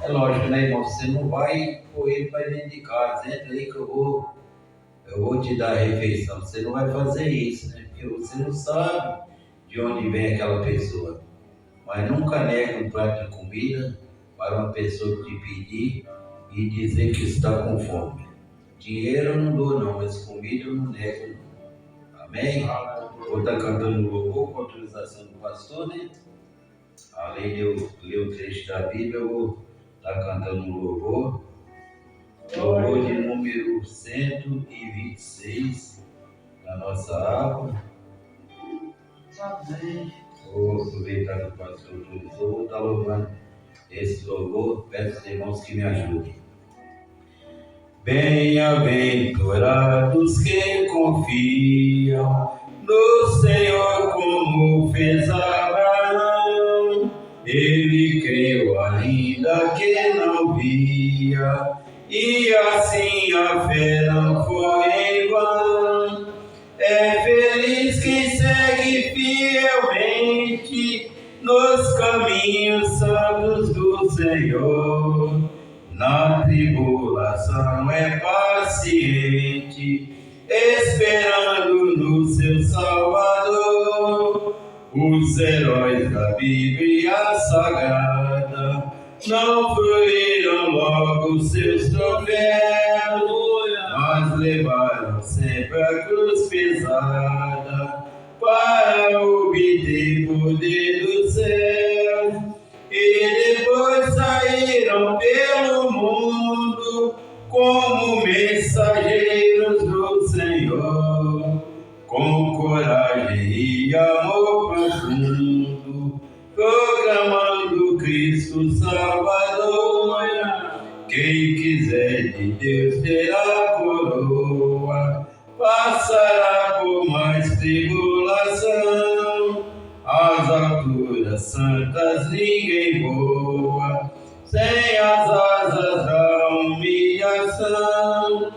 É lógico, né, irmão? Você não vai correr para dentro de casa, entra aí que eu vou te dar a refeição. Você não vai fazer isso, né? Porque você não sabe de onde vem aquela pessoa. Mas nunca nega um prato de comida para uma pessoa te pedir e dizer que está com fome. Dinheiro eu não dou não, mas comida eu não nego não. Amém? Vou estar cantando louvor com autorização do pastor, né? Além de eu ler o trecho da Bíblia, eu vou estar cantando louvor. Louvor de número 126 na nossa aba. Vou aproveitar que o pastor autorizou, vou estar louvando esse louvor. Peço aos irmãos que me ajudem. Bem-aventurados que confiam no Senhor como fez Abraão. Ele creu ainda que não via, e assim a fé não foi em vão. É feliz quem segue fielmente nos caminhos santos do Senhor. Na tribulação é paciente, esperando no seu Salvador. Os heróis da Bíblia Sagrada não fruíram logo seus troféus, mas levaram sempre a cruz pesada para obter poder do céu. E depois saíram pelo mundo como mensageiros do Senhor, com coragem e amor profundo, proclamando Cristo Salvador. Quem quiser de Deus terá coroa, passará por mais tribulação. As alturas santas ninguém voa, sem as asas da humilhação.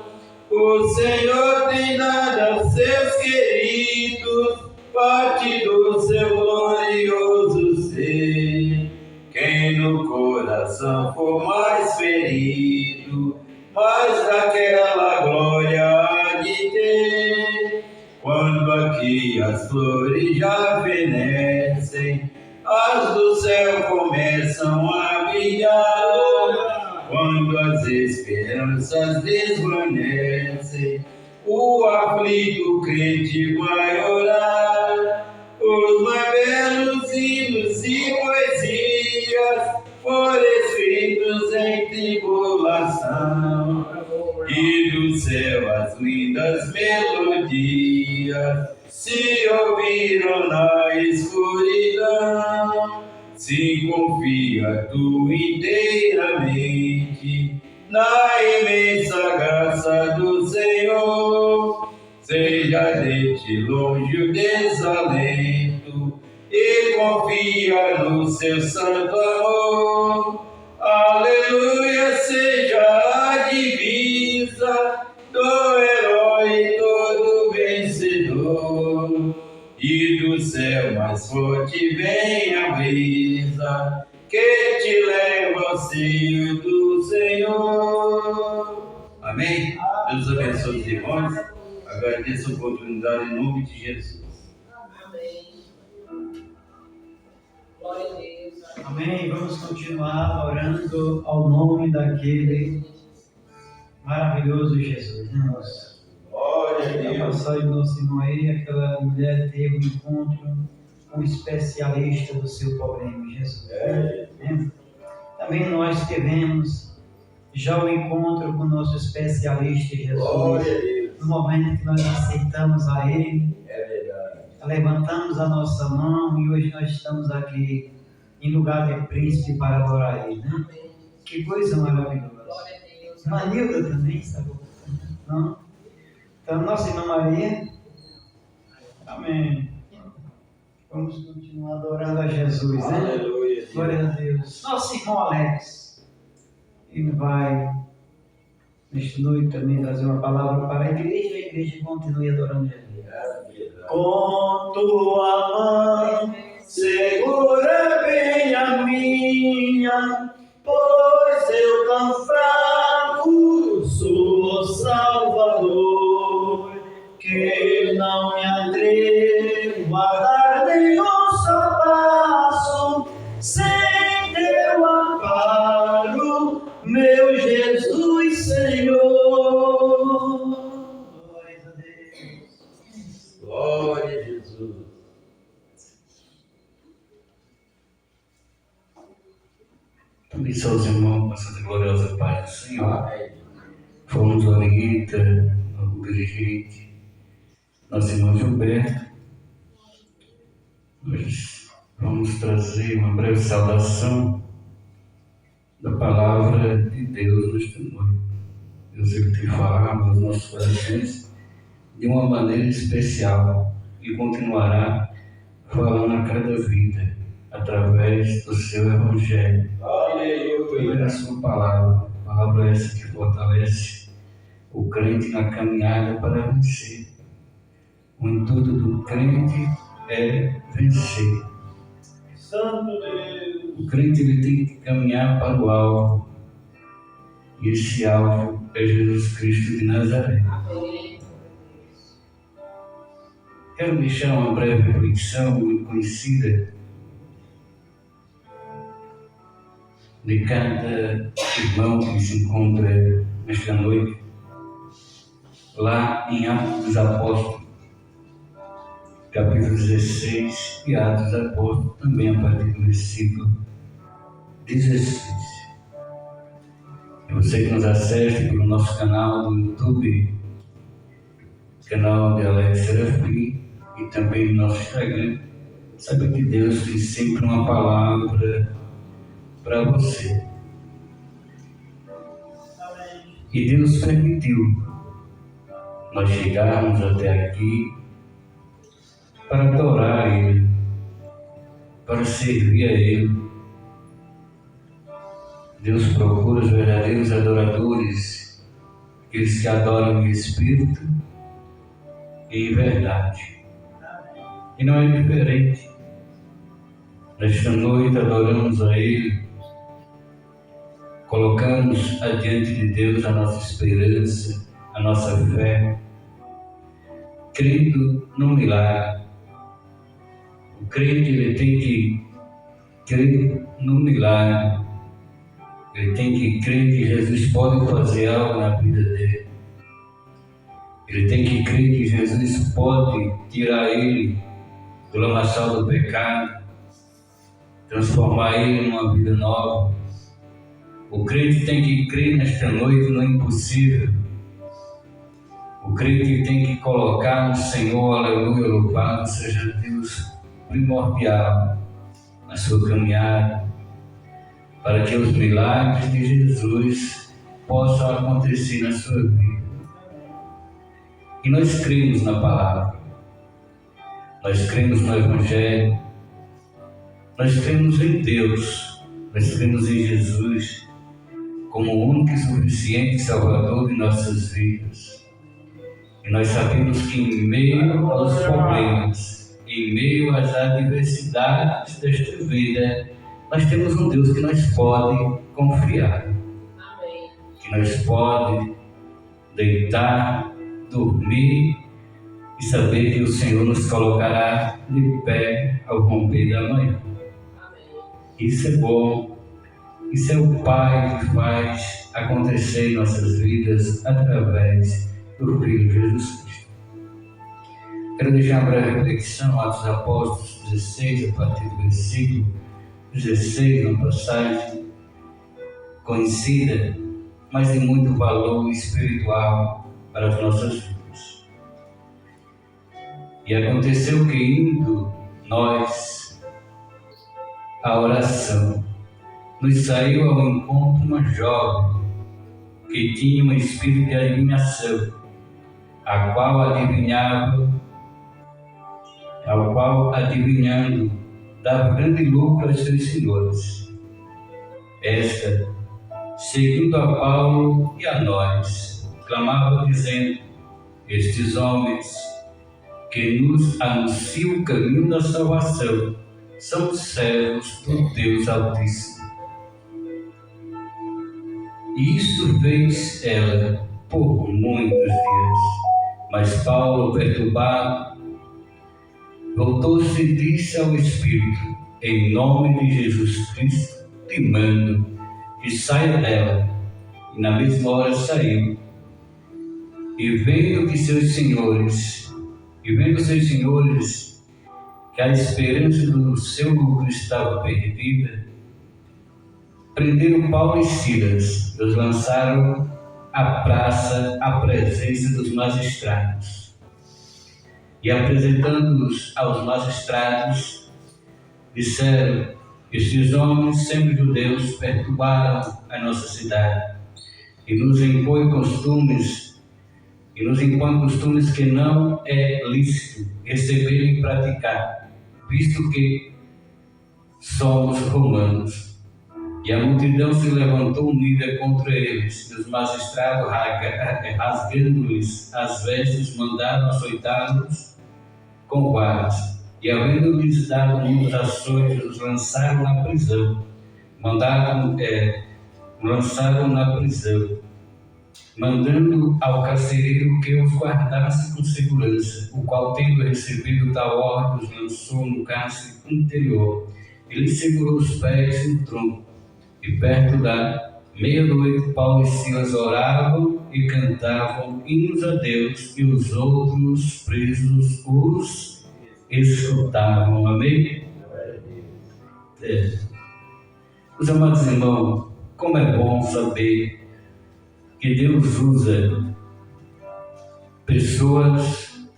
O Senhor tem dado aos seus queridos parte do seu glorioso ser. Quem no coração for mais ferido, mais daquela glória há de ter. Quando aqui as flores já fenecem, as do céu começam a brilhar. Quando as esperanças desvanecem, o aflito crente vai orar. Os mais belos hinos e poesias foram escritos em tribulação, e do céu as lindas melodias se ouviram na escuridão. Se confia tu inteiramente na imensa graça do Senhor, seja de ti longe o desalento e confia no seu santo amor. Aleluia, seja a divisa do herói todo vencedor, e do céu mais forte vem a brisa que te leva ao seio do Senhor. Amém? Deus abençoe os irmãos. Agradeço a oportunidade em nome de Jesus. Amém. Glória a Deus. Amém. Vamos continuar orando ao nome daquele maravilhoso Jesus, né, moço? Glória a A Deus. passagem do nosso irmão aí, aquela mulher teve um encontro com um especialista do seu problema, Jesus. Né? Também nós tivemos já o encontro com o nosso especialista, Jesus. Glória a Deus. no momento que nós aceitamos a Ele, É verdade. levantamos a nossa mão e hoje nós estamos aqui em lugar de príncipe para adorar Ele, né? Amém. Que coisa maravilhosa. Glória a Deus. Manilda também, sabe? Não? Então, nossa irmã Maria. Amém. Vamos continuar adorando a Jesus, né? Aleluia. Glória a Deus. Nosso irmão Alex, ele vai, nesta noite, também trazer uma palavra para a igreja continue adorando Jesus. Com tua mão segura bem a minha, pois eu tão fraco sou o Salvador, que não me atrevo a dar nenhum só passo sem teu amparo, meu Jesus Senhor. Glória a Deus. Glória a Jesus. Isso aos irmãos, a Santa Gloriosa Paz do Senhor. Amém. Fomos a Rita, o dirigente, nosso irmão Gilberto. Nós vamos trazer uma breve saudação da palavra de Deus nesta noite. Deus ele tem falado aos nossos corações de uma maneira especial e continuará falando a cada vida através do seu Evangelho. Através da sua palavra essa que fortalece o crente na caminhada para vencer. O intuito do crente é vencer. Santo Deus. O crente ele tem que caminhar para o alvo. E esse alvo é Jesus Cristo de Nazaré. Amém. Quero deixar uma breve reflexão muito conhecida de cada irmão que se encontra nesta noite, lá em Atos dos Apóstolos, capítulo 16, e Atos dos Apóstolos, também a partir do versículo 16. E você que nos assiste pelo nosso canal do YouTube, canal de Alex Serafim, e também no nosso Instagram, sabe que Deus tem sempre uma palavra para você. E Deus permitiu nós chegarmos até aqui para adorar a Ele, para servir a Ele. Deus procura os verdadeiros adoradores, aqueles que adoram em espírito e em verdade. E não é diferente. Nesta noite adoramos a Ele, colocamos adiante de Deus a nossa esperança, a nossa fé, crendo no milagre. O crente ele tem que crer no milagre. Ele tem que crer que Jesus pode fazer algo na vida dele. Ele tem que crer que Jesus pode tirar ele do lamaçal do pecado, transformar ele numa vida nova. O crente tem que crer nesta noite no impossível. O crente tem que colocar no Senhor, aleluia, louvado seja Deus, primordial na sua caminhada, para que os milagres de Jesus possam acontecer na sua vida. E nós cremos na palavra, nós cremos no Evangelho, nós cremos em Deus, nós cremos em Jesus como o único e suficiente Salvador de nossas vidas. E nós sabemos que em meio aos problemas, em meio às adversidades desta vida, nós temos um Deus que nós pode confiar. Amém. Que nós pode deitar, dormir e saber que o Senhor nos colocará de pé ao romper da manhã. Amém. Isso é bom. Isso é o Pai que faz acontecer em nossas vidas através do Filho Jesus Cristo. Quero deixar uma breve reflexão, Atos dos Apóstolos 16, a partir do versículo 16, uma passagem conhecida, mas de muito valor espiritual para as nossas vidas. E aconteceu que, indo nós à oração, nos saiu ao encontro uma jovem que tinha um espírito de adivinhação, ao qual adivinhando, dava grande lucro aos seus senhores. Esta, seguindo a Paulo e a nós, clamava dizendo: estes homens que nos anunciam o caminho da salvação são servos do Deus Altíssimo. E isto fez ela por muitos dias. Mas Paulo, perturbado, voltou-se e disse ao Espírito: em nome de Jesus Cristo, te mando que saia dela. E na mesma hora saiu. E vendo seus senhores que a esperança do seu lucro estava perdida, prenderam Paulo e Silas, os lançaram à praça à presença dos magistrados. E apresentando-os aos magistrados, disseram: estes homens, sendo judeus, perturbaram a nossa cidade e nos impõem costumes que não é lícito receber e praticar, visto que somos romanos. E a multidão se levantou unida contra eles, e os magistrados, rasgando-lhes as vestes, mandaram açoitá-los com varas. E havendo-lhes dado muitos açoites, os lançaram na prisão. Lançaram na prisão, mandando ao carcereiro que os guardasse com segurança, o qual, tendo recebido tal ordem, os lançou no cárcere interior. Ele segurou os pés no tronco. E perto da meia-noite, Paulo e Silas oravam e cantavam hinos a Deus, e os outros presos os escutavam. Amém? Os amados irmãos, como é bom saber que Deus usa pessoas,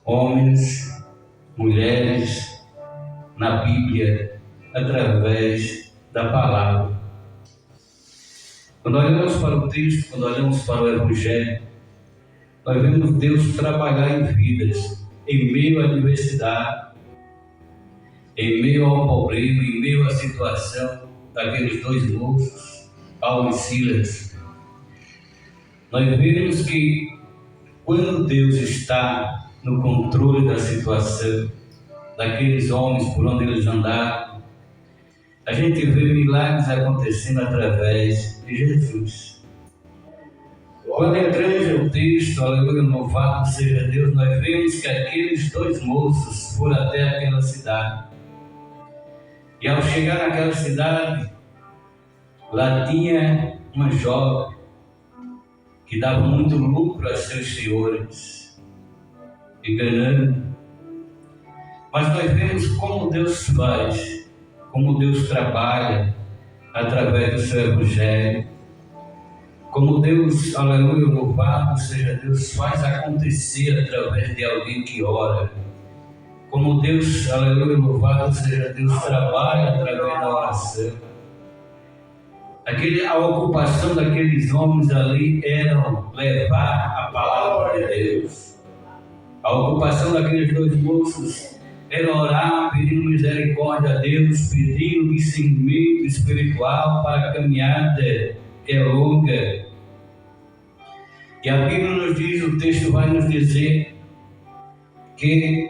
homens, mulheres, na Bíblia, através da palavra. Quando olhamos para o texto, quando olhamos para o Evangelho, nós vemos Deus trabalhar em vidas, em meio à adversidade, em meio ao problema, em meio à situação daqueles dois moços, Paulo e Silas. Nós vemos que quando Deus está no controle da situação, daqueles homens por onde eles andaram, a gente vê milagres acontecendo através de Jesus. Quando entramos no texto, aleluia, louvado seja Deus, nós vemos que aqueles dois moços foram até aquela cidade. E ao chegar naquela cidade, lá tinha uma jovem que dava muito lucro a seus senhores, enganando. Mas nós vemos como Deus faz, como Deus trabalha através do seu Evangelho, como Deus, aleluia, louvado seja Deus, faz acontecer através de alguém que ora, como Deus, aleluia, louvado seja Deus, trabalha através da oração. A ocupação daqueles homens ali era levar a palavra de Deus. A ocupação daqueles dois moços era orar, pedindo misericórdia a Deus, pedindo discernimento espiritual para a caminhada que é longa. E a Bíblia nos diz, o texto vai nos dizer que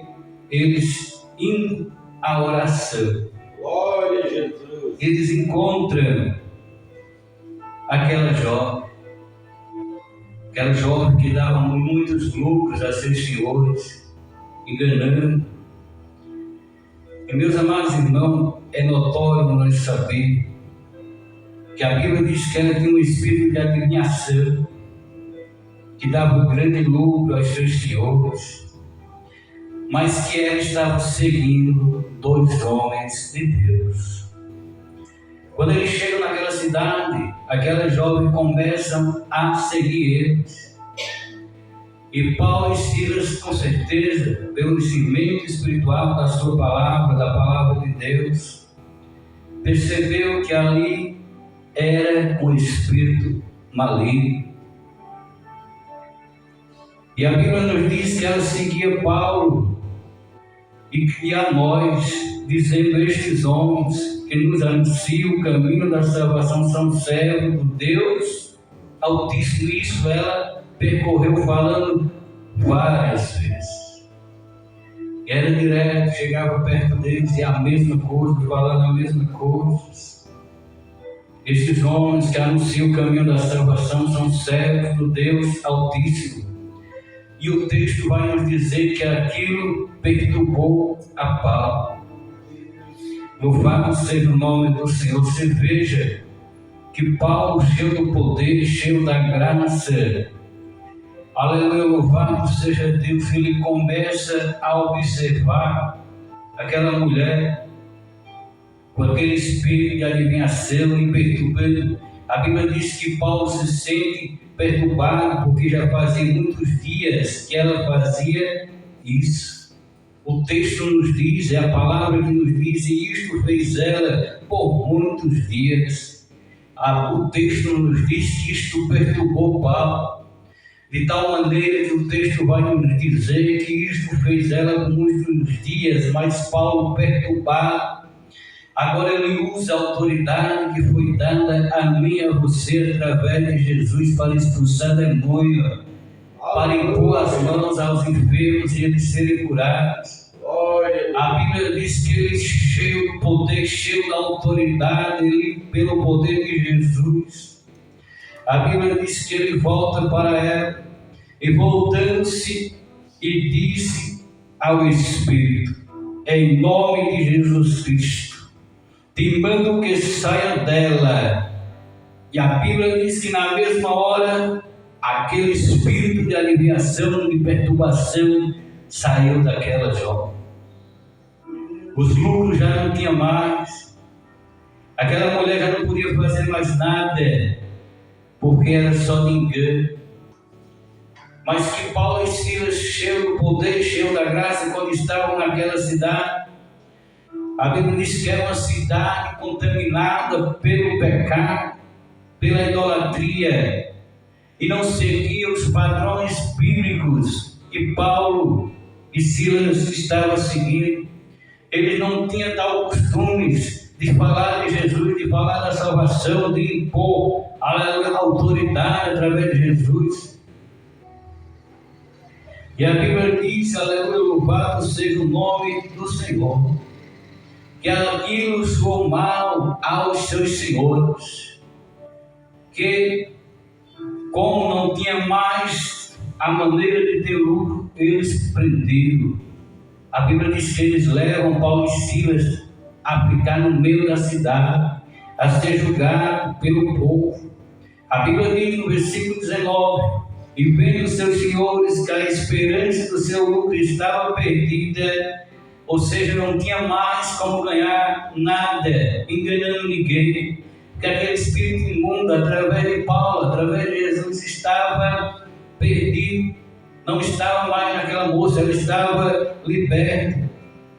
eles, indo à oração, Glória a Jesus, eles encontram aquela jovem que dava muitos lucros a seus senhores, enganando. E meus amados irmãos, é notório nós saber que a Bíblia diz que ela tinha um espírito de adivinhação, que dava um grande lucro aos seus senhores, mas que ela estava seguindo dois homens de Deus. Quando eles chegam naquela cidade, aquela jovem começam a seguir eles. E Paulo e Silas, com certeza, pelo discernimento espiritual da sua palavra, da palavra de Deus, percebeu que ali era um espírito maligno. E a Bíblia nos diz que ela seguia Paulo e a nós, dizendo: estes homens que nos anunciam o caminho da salvação são servos do Deus Altíssimo. Isso ela percorreu falando várias vezes. Era direto, chegava perto deles e a mesma coisa, falando a mesma coisa. Estes homens que anunciam o caminho da salvação são servos do Deus Altíssimo. E o texto vai nos dizer que aquilo perturbou a Paulo. Louvado seja o nome do Senhor. Você veja que Paulo, cheio do poder, cheio da graça, aleluia, louvado seja Deus, ele começa a observar aquela mulher com aquele espírito de adivinhação e perturbando. A Bíblia diz que Paulo se sente perturbado porque já fazia muitos dias que ela fazia isso. O texto nos diz, é a palavra que nos diz, e isto fez ela por muitos dias. O texto nos diz que isto perturbou Paulo, de tal maneira que o texto vai nos dizer que isto fez ela por muitos dias, mas Paulo perturbado. Agora ele usa a autoridade que foi dada a mim e a você através de Jesus para expulsar demônio, para impor as mãos aos enfermos e eles serem curados. A Bíblia diz que ele cheio do poder, cheio da autoridade, ele, pelo poder de Jesus. A Bíblia diz que ele volta para ela e voltando-se e disse ao Espírito: em nome de Jesus Cristo, te mando que saia dela. E a Bíblia diz que na mesma hora aquele espírito de aliviação, de perturbação saiu daquela jovem. Os lucros já não tinha mais, aquela mulher já não podia fazer mais nada, porque era só de engano. Mas que Paulo e Silas, cheio do poder, cheio da graça, quando estavam naquela cidade, a Bíblia diz que era uma cidade contaminada pelo pecado, pela idolatria, e não seguia os padrões bíblicos que Paulo e Silas estavam seguindo. Eles não tinham tal costumes de falar de Jesus, de falar da salvação, de impor a autoridade através de Jesus. E a Bíblia diz, aleluia, louvado seja o nome do Senhor, que aquilo soou mal aos seus senhores, que como não tinha mais a maneira de ter lucro, eles prenderam. A Bíblia diz que eles levam Paulo e Silas a ficar no meio da cidade, a ser julgado pelo povo. A Bíblia diz no versículo 19: e vendo os seus senhores que a esperança do seu lucro estava perdida, ou seja, não tinha mais como ganhar nada, enganando ninguém, porque aquele espírito imundo, através de Paulo, através de Jesus, estava perdido, não estava mais naquela moça, ela estava liberta.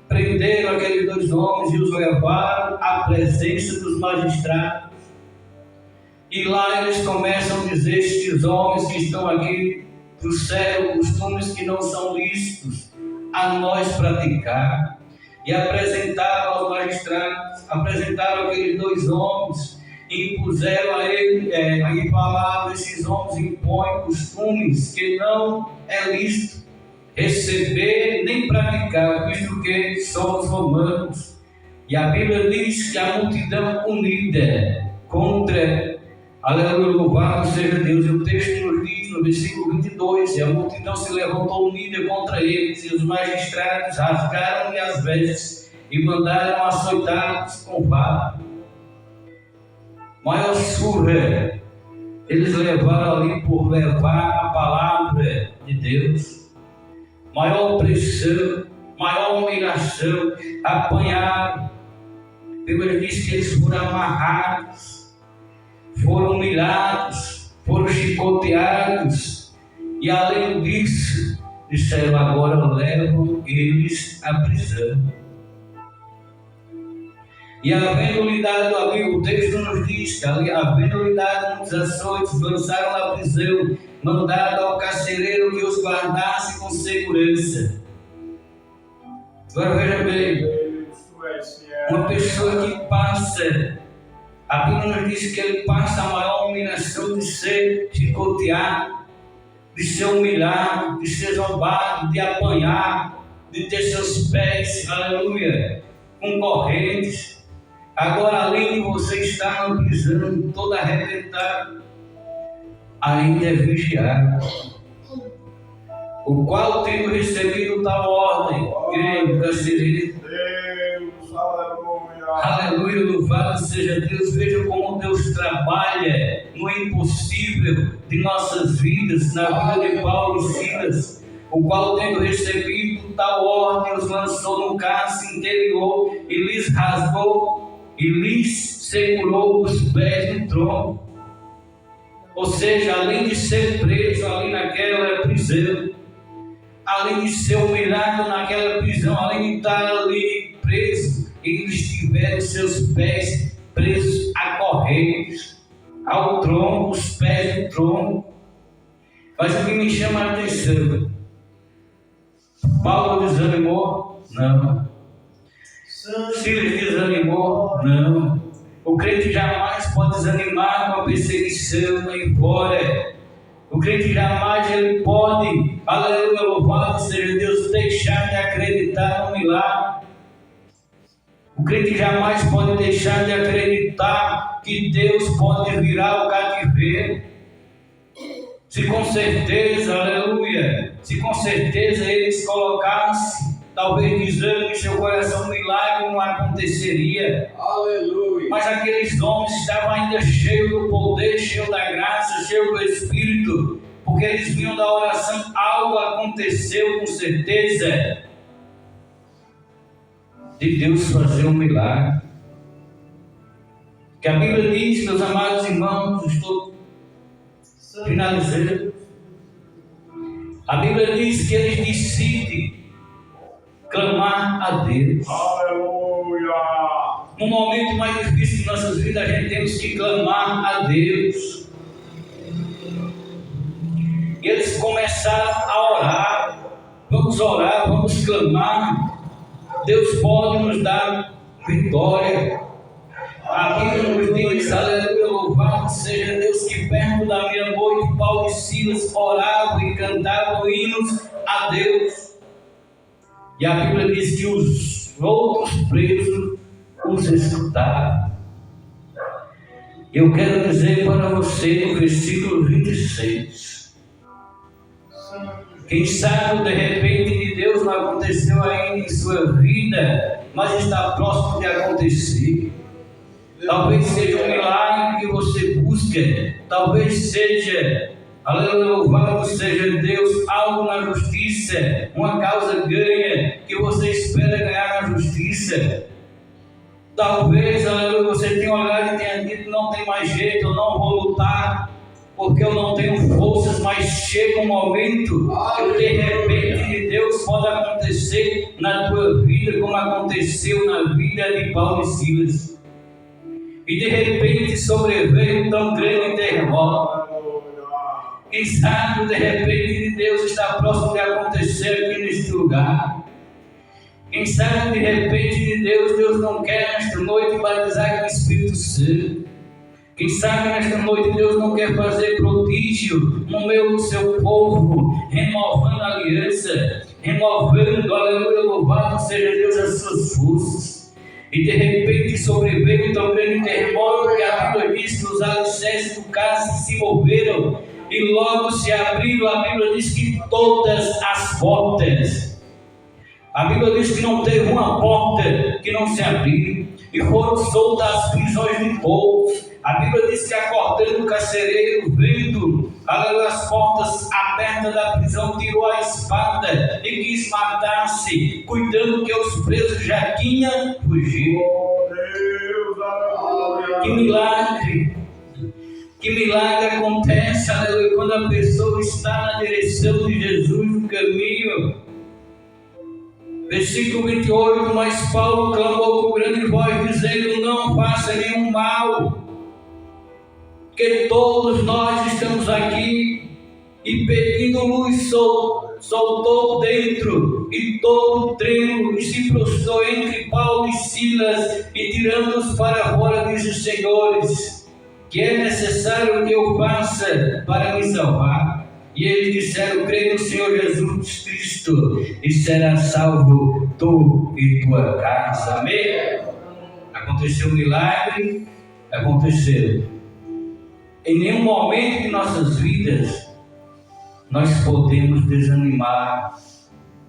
Prenderam aqueles dois homens e os levaram à presença dos magistrados. E lá eles começam a dizer: estes homens que estão aqui trouxeram costumes que não são lícitos a nós praticar. E apresentaram aos magistrados, apresentaram aqueles dois homens e impuseram a ele, e falaram: esses homens impõem costumes que não é lícito receber nem praticar, visto que somos romanos. E a Bíblia diz que a multidão unida contra, aleluia, louvado seja Deus. E o texto nos diz no versículo 22: e a multidão se levantou unida contra eles, e os magistrados rasgaram-lhe as vestes e mandaram açoitá-los com vara. Maior surra eles levaram ali por levar a palavra de Deus. Maior opressão, maior humilhação, apanharam. A Bíblia diz que eles foram amarrados, foram humilhados, foram chicoteados, E além disso, disseram: agora levam eles à prisão. E havendo-lhe dado, o texto nos diz que havendo-lhe dado muitos açoites, lançaram na prisão, mandaram ao carcereiro que os guardasse com segurança. Agora veja bem, uma pessoa que passa, a Bíblia nos diz que ele passa a maior humilhação de ser chicoteado, de ser humilhado, de ser zombado, de apanhar, de ter seus pés, aleluia, com correntes. Agora, além de você estar na prisão, todo arrebentado, ainda é vigiado, o qual tendo recebido tal ordem, carcereiro, Deus, aleluia. aleluia, louvado seja Deus. Veja como Deus trabalha no impossível de nossas vidas, na vida de Paulo e Silas, o qual tendo recebido tal ordem, os lançou no cárcere interior e lhes rasgou e lhes segurou os pés no tronco. Ou seja, além de ser preso ali naquela prisão, além de ser humilhado naquela prisão, além de estar ali preso, eles tiveram seus pés presos a correntes, ao tronco, os pés do tronco. Mas o que me chama a atenção, Paulo desanimou? Não. Silas desanimou? Não. O crente jamais pode desanimar com a perseguição aí fora. O crente jamais ele pode, aleluia, louvado seja Deus, deixar de acreditar no milagre. O crente jamais pode deixar de acreditar que Deus pode virar o cativeiro. Se com certeza, aleluia, se com certeza eles colocassem talvez desânimo em seu coração, um milagre não aconteceria. Aleluia. Mas aqueles homens estavam ainda cheios do poder, cheios da graça, cheios do Espírito, porque eles vinham da oração. Algo aconteceu com certeza de Deus fazer um milagre. Que a Bíblia diz, meus amados irmãos, estou finalizando. A Bíblia diz que eles decidem clamar a Deus. Aleluia. No momento mais difícil de nossas vidas, a gente temos que clamar a Deus. E eles começaram a orar. Vamos orar, vamos clamar. Deus pode nos dar vitória. A Bíblia nos diz, aleluia, louvado seja Deus, que perto da meia-noite Paulo e Silas oravam e cantavam hinos a Deus. E a Bíblia diz que os outros presos os escutaram. Eu quero dizer para você no versículo 26. Quem sabe de repente de Deus não aconteceu ainda em sua vida, mas está próximo de acontecer. Talvez seja um milagre que você busca, talvez seja, aleluia, louvado seja Deus, algo na justiça, uma causa ganha que você espera ganhar na justiça. Talvez, aleluia, você tenha olhado e tenha dito: não tem mais jeito, eu não vou lutar, porque eu não tenho forças. Mas chega um momento que de repente de Deus pode acontecer na tua vida, como aconteceu na vida de Paulo e Silas. E de repente sobreveio um tão grande terremoto. Quem sabe de repente de Deus está próximo de acontecer aqui neste lugar. Quem sabe de repente de Deus, Deus não quer nesta noite batizar com o Espírito Santo. Quem sabe nesta noite Deus não quer fazer prodígio no meio do seu povo, renovando a aliança, renovando, aleluia, louvado seja Deus, as suas forças. E de repente sobreveio tão grande terremoto que a Bíblia diz que os alicerces do cárcere se moveram e logo se abriram. A Bíblia diz que todas as portas, a Bíblia diz que não teve uma porta que não se abriu, e foram soltas as prisões de todos. A Bíblia diz que acordando o carcereiro, vendo, aleluia, as portas abertas da prisão, tirou a espada e quis matar-se, cuidando que os presos já tinham fugido. Que milagre! que milagre acontece, aleluia, quando a pessoa está na direção de Jesus, no caminho. Versículo 28, mas Paulo clamou com grande voz, dizendo, não faça nenhum mal, que todos nós estamos aqui, e pedindo luz soltou dentro, e todo trêmulo, e se prostrou entre Paulo e Silas, e tirando-os para fora, disse os senhores, que é necessário que eu faça para me salvar? E eles disseram, crê no Senhor Jesus Cristo, e será salvo tu e tua casa. Amém? Aconteceu um milagre, aconteceu. Em nenhum momento de nossas vidas, nós podemos desanimar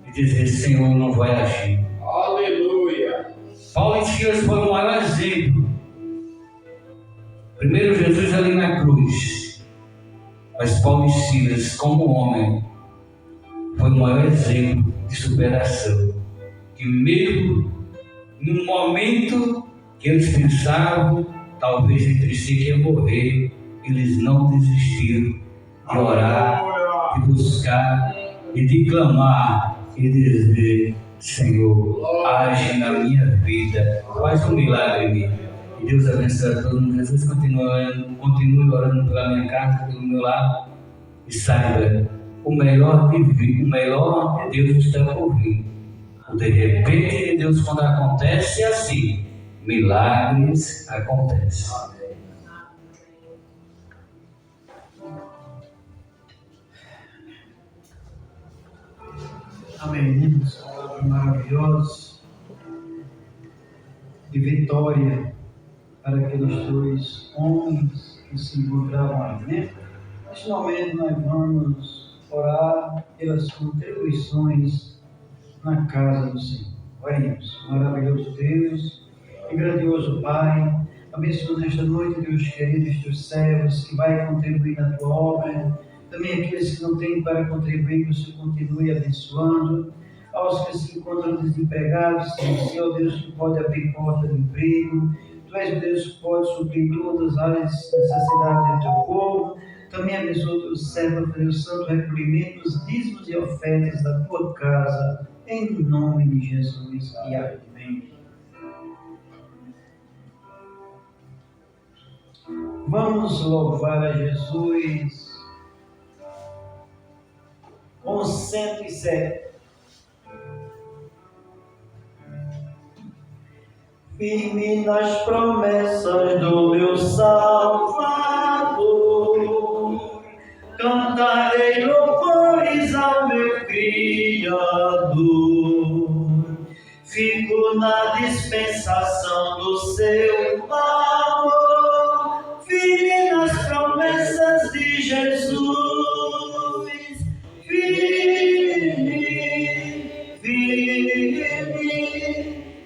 e dizer, Senhor não vai agir. Aleluia. Paulo e Silas foram o maior exemplo. Primeiro Jesus ali na cruz, mas Paulo e Silas, como homem, foi o maior exemplo de superação. Que mesmo no momento que eles pensavam, talvez entre si que ia morrer, eles não desistiram de orar, de buscar e de clamar e dizer, Senhor, age na minha vida, faz um milagre em mim. Que Deus abençoe a todos. Jesus continue orando pela minha casa, pelo meu lado, e saiba, o melhor de Deus está por vir. O de repente de Deus, quando acontece assim, milagres acontecem. Amém. Palavras maravilhosas de vitória para aqueles dois homens que se encontravam ali, né? Neste momento nós vamos orar pelas contribuições na casa do Senhor. Oremos. Maravilhoso Deus e grandioso Pai, abençoa nesta noite, Deus querido, os teus servos que vai contribuir na tua obra. Também aqueles que não têm para contribuir, que o Senhor continue abençoando. Aos que se encontram desempregados, Senhor Deus, que pode abrir porta de emprego. Tu és o Deus que pode suprir todas as necessidades do teu povo. Também abençoa o teu servo, fazer o santo recolhimento dos dízimos e ofertas da tua casa, em nome de Jesus. E amém. Vamos louvar a Jesus com 107. Firme nas promessas do meu Salvador, cantarei louvores ao meu Criador. Fico na dispensação do seu amor, firme nas promessas de Jesus.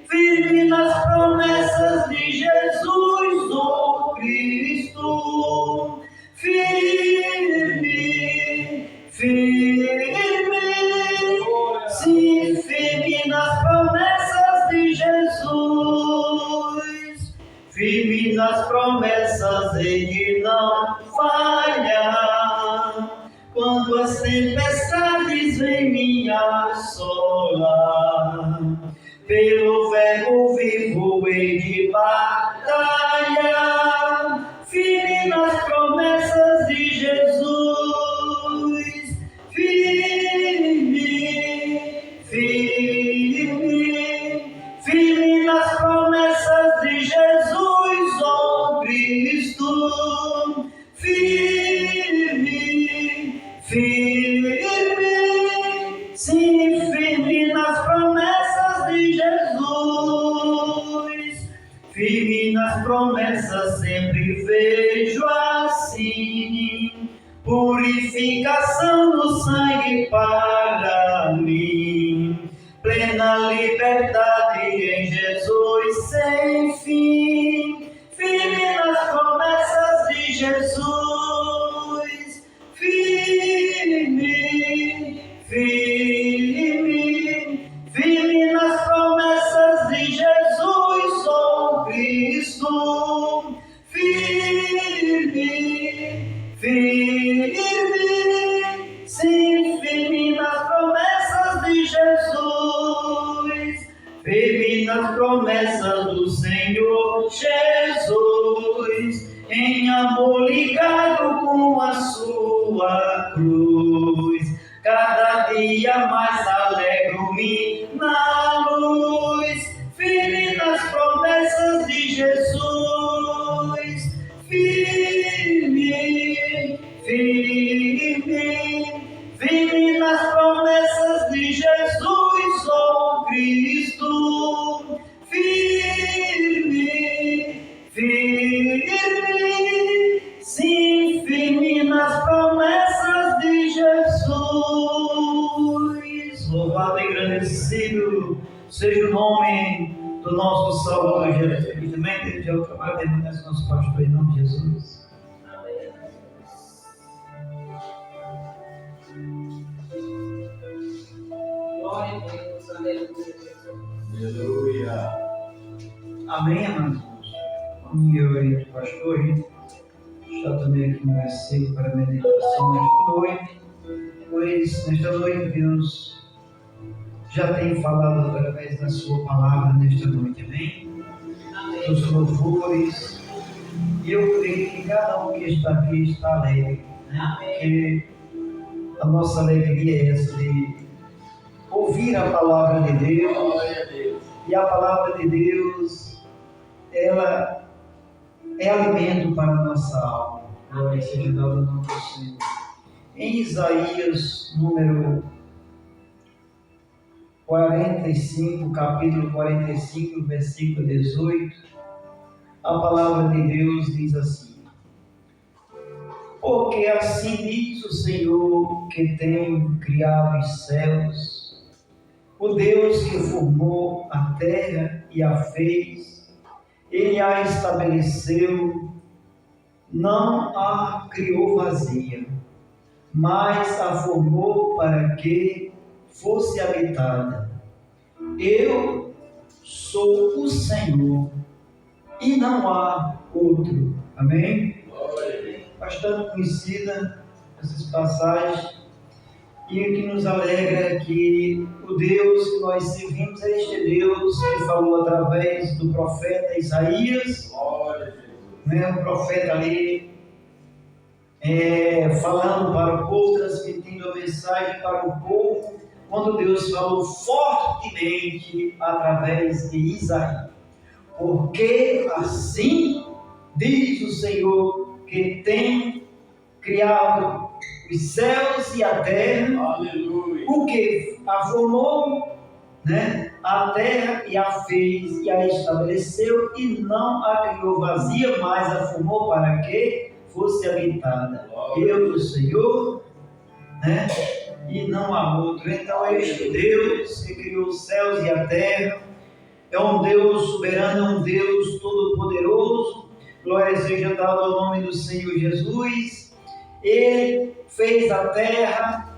Firme nas promessas de Jesus, oh Cristo. Firme, sim, firme nas promessas de Jesus. Firme nas promessas, ele não falha. Quando as tempestades vêm me assolar, pelo verbo vivo hei de batalhar. Firme nas promessas de Jesus. Firme nas promessas de Jesus, oh Cristo. Firme, sim, firme nas promessas de Jesus. Firme nas promessas sempre vejo assim, purificação do sangue para mim, plena liberdade em Jesus sem fim. Firme nas promessas de Jesus. Firme nas promessas de Jesus, oh Cristo. Firme, firme nas promessas do Senhor Jesus, em amor ligado com a sua cruz. Cada dia mais alegro-me na luz, firme nas promessas de Jesus, firme, firme, firme nas promessas de Jesus, ó Cristo, firme, firme, sim, firme nas promessas de Jesus. Louvado e engrandecido seja o nome do nosso Salvador Jesus Cristo. Também desde o trabalho de nosso pastor em nome de Jesus. Amém. Glória a Deus. Aleluia. Aleluia. Amém, amados irmãos. Como eu e o pastor, a gente está também aqui no versículo para a meditação nesta noite, pois nesta noite Deus já tem falado através da sua palavra nesta noite, amém? Amém. Dos louvores, e eu creio que cada um que está aqui está alegre, né? Porque a nossa alegria é essa de ouvir a palavra de Deus, Glória a Deus. e a palavra de Deus, ela é alimento para a nossa alma. Glória seja dada ao nome do Senhor. Em Isaías, número 45, capítulo 45, versículo 18, a palavra de Deus diz assim: porque assim diz o Senhor que tem criado os céus, o Deus que formou a terra e a fez, Ele a estabeleceu, não a criou vazia, mas a formou para que fosse habitada. Eu sou o Senhor e não há outro. Amém? Glória a Deus. Bastante conhecida essas passagens, e o que nos alegra é que o Deus que nós servimos é este Deus que falou através do profeta Isaías, Glória a Deus. né, o profeta ali falando para o povo, transmitindo a mensagem para o povo, quando Deus falou fortemente através de Isaías. Porque assim diz o Senhor que tem criado os céus e a terra, Aleluia. o que a formou, né, a terra e a fez e a estabeleceu, e não a criou vazia, mas a formou para que fosse habitada. Eu, o Senhor, né, e não há outro. Então, este Deus que criou os céus e a terra é um Deus soberano, é um Deus todo-poderoso. Glória seja dada ao nome do Senhor Jesus. Ele fez a terra,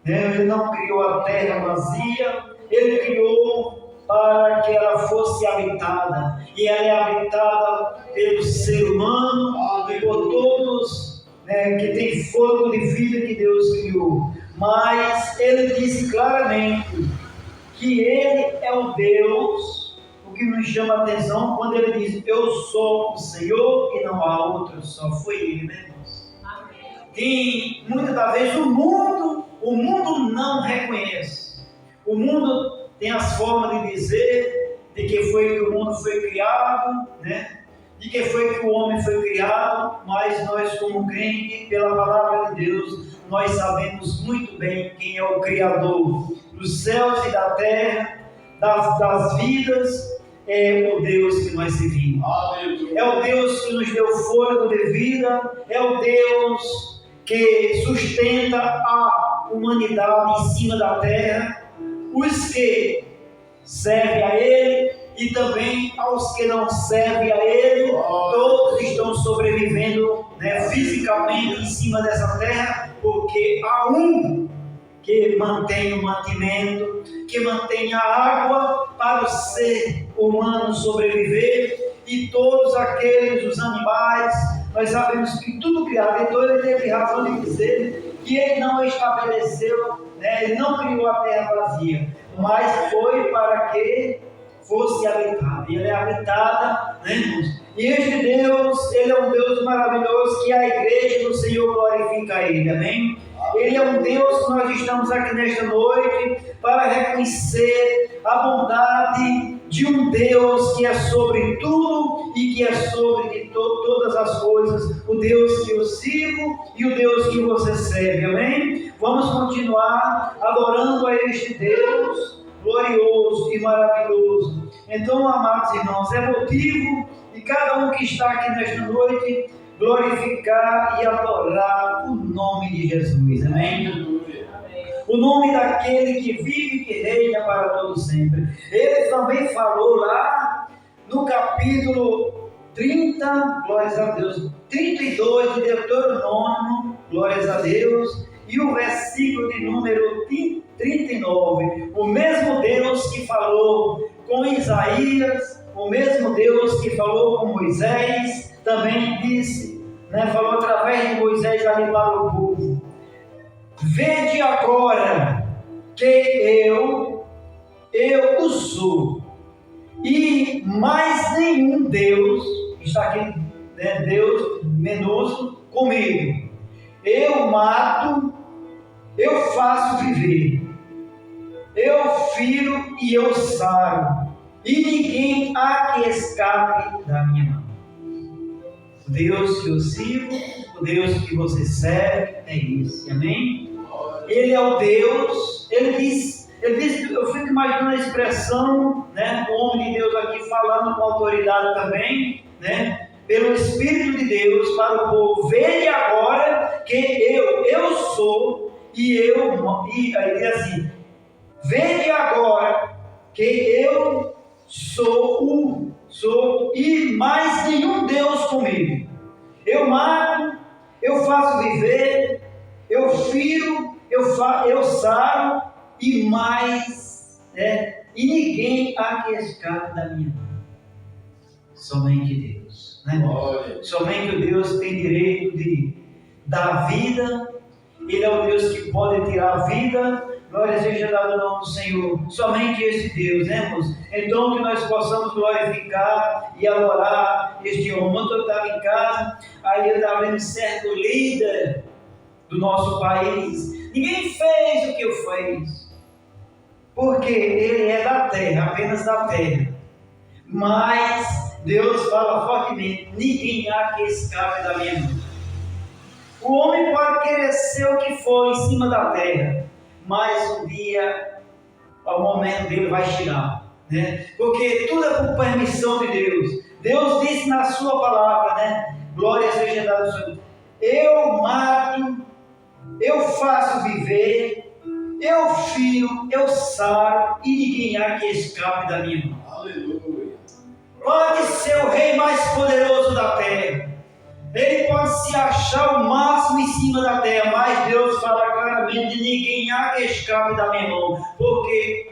né? Ele não criou a terra vazia, Ele criou para que ela fosse habitada, e ela é habitada pelo ser humano e por todos, né, que tem fogo de vida que Deus criou. Mas Ele disse claramente que Ele é o Deus. O que nos chama a atenção quando Ele diz: eu sou o Senhor e não há outro, só foi Ele, né, irmãos? E muitas das vezes o mundo não reconhece. O mundo tem as formas de dizer de que foi que o mundo foi criado, né? De que foi que o homem foi criado, mas nós, como crentes, pela palavra de Deus, nós sabemos muito bem quem é o Criador dos céus e da terra, das vidas. É o Deus que nós servimos. Aleluia. É o Deus que nos deu fôlego de vida, é o Deus que sustenta a humanidade em cima da terra, os que servem a Ele e também aos que não servem a Ele, todos estão sobrevivendo, né, fisicamente em cima dessa terra, porque há um que mantém o mantimento, que mantém a água para o ser humano sobreviver, e todos aqueles, os animais, nós sabemos que tudo criado, então Ele teve razão de dizer que Ele não estabeleceu, né, Ele não criou a terra vazia, mas foi fosse habitada. E ela é habitada, né, irmãos? E este Deus, Ele é um Deus maravilhoso que a igreja do Senhor glorifica a Ele, amém? Ele é um Deus que nós estamos aqui nesta noite para reconhecer a bondade de um Deus que é sobre tudo e que é sobre todas as coisas, o Deus que eu sirvo e o Deus que você serve, amém? Vamos continuar adorando a este Deus glorioso e maravilhoso. Então, amados irmãos, é motivo de cada um que está aqui nesta noite glorificar e adorar o nome de Jesus, amém? O nome daquele que vive e que reina para todo sempre. Ele também falou lá no capítulo 30, glórias a Deus, 32 de Deuteronômio, glórias a Deus, e o versículo de número 39. O mesmo Deus que falou com Isaías, o mesmo Deus que falou com Moisés, também disse, né, falou através de Moisés ali para o povo: vede agora que eu o sou, e mais nenhum Deus, está aqui, né, Deus menos comigo. Eu mato, eu faço viver, eu firo e eu saro, e ninguém há que escape da minha mão. O Deus que eu sirvo, o Deus que você serve, é esse, amém? Ele é o Deus, ele diz, eu fico imaginando a expressão, né, do homem de Deus aqui falando com autoridade também, né, pelo Espírito de Deus para o povo: vede agora que eu sou, e aí diz assim: vede agora que eu sou e mais nenhum Deus comigo. Eu mato, eu faço viver, eu firo, eu saro, e mais, e ninguém há que escape da minha mão. Somente Deus, né? Somente o Deus tem direito de dar vida. Ele é o Deus que pode tirar a vida. Glória seja dada ao nome do Senhor. Somente esse Deus, né, irmãos? Então que nós possamos glorificar e adorar este homem. Ontem eu estava em casa, aí eu estava vendo certo líder do nosso país. Ninguém fez o que eu fiz, porque ele é da terra, apenas da terra. Mas Deus fala fortemente: ninguém há que escape da minha mão. O homem pode querer ser o que for em cima da terra, mas um dia, ao momento dele, vai chegar, né? Porque tudo é por permissão de Deus. Deus disse na sua palavra, né? Glória seja dada ao Senhor: eu mato, eu faço viver, eu firo, eu saro, e ninguém há que escape da minha mão. Aleluia. Pode ser o rei mais poderoso da terra, ele pode se achar o máximo em cima da terra, mas Deus fala claramente: ninguém há que escape da minha mão, porque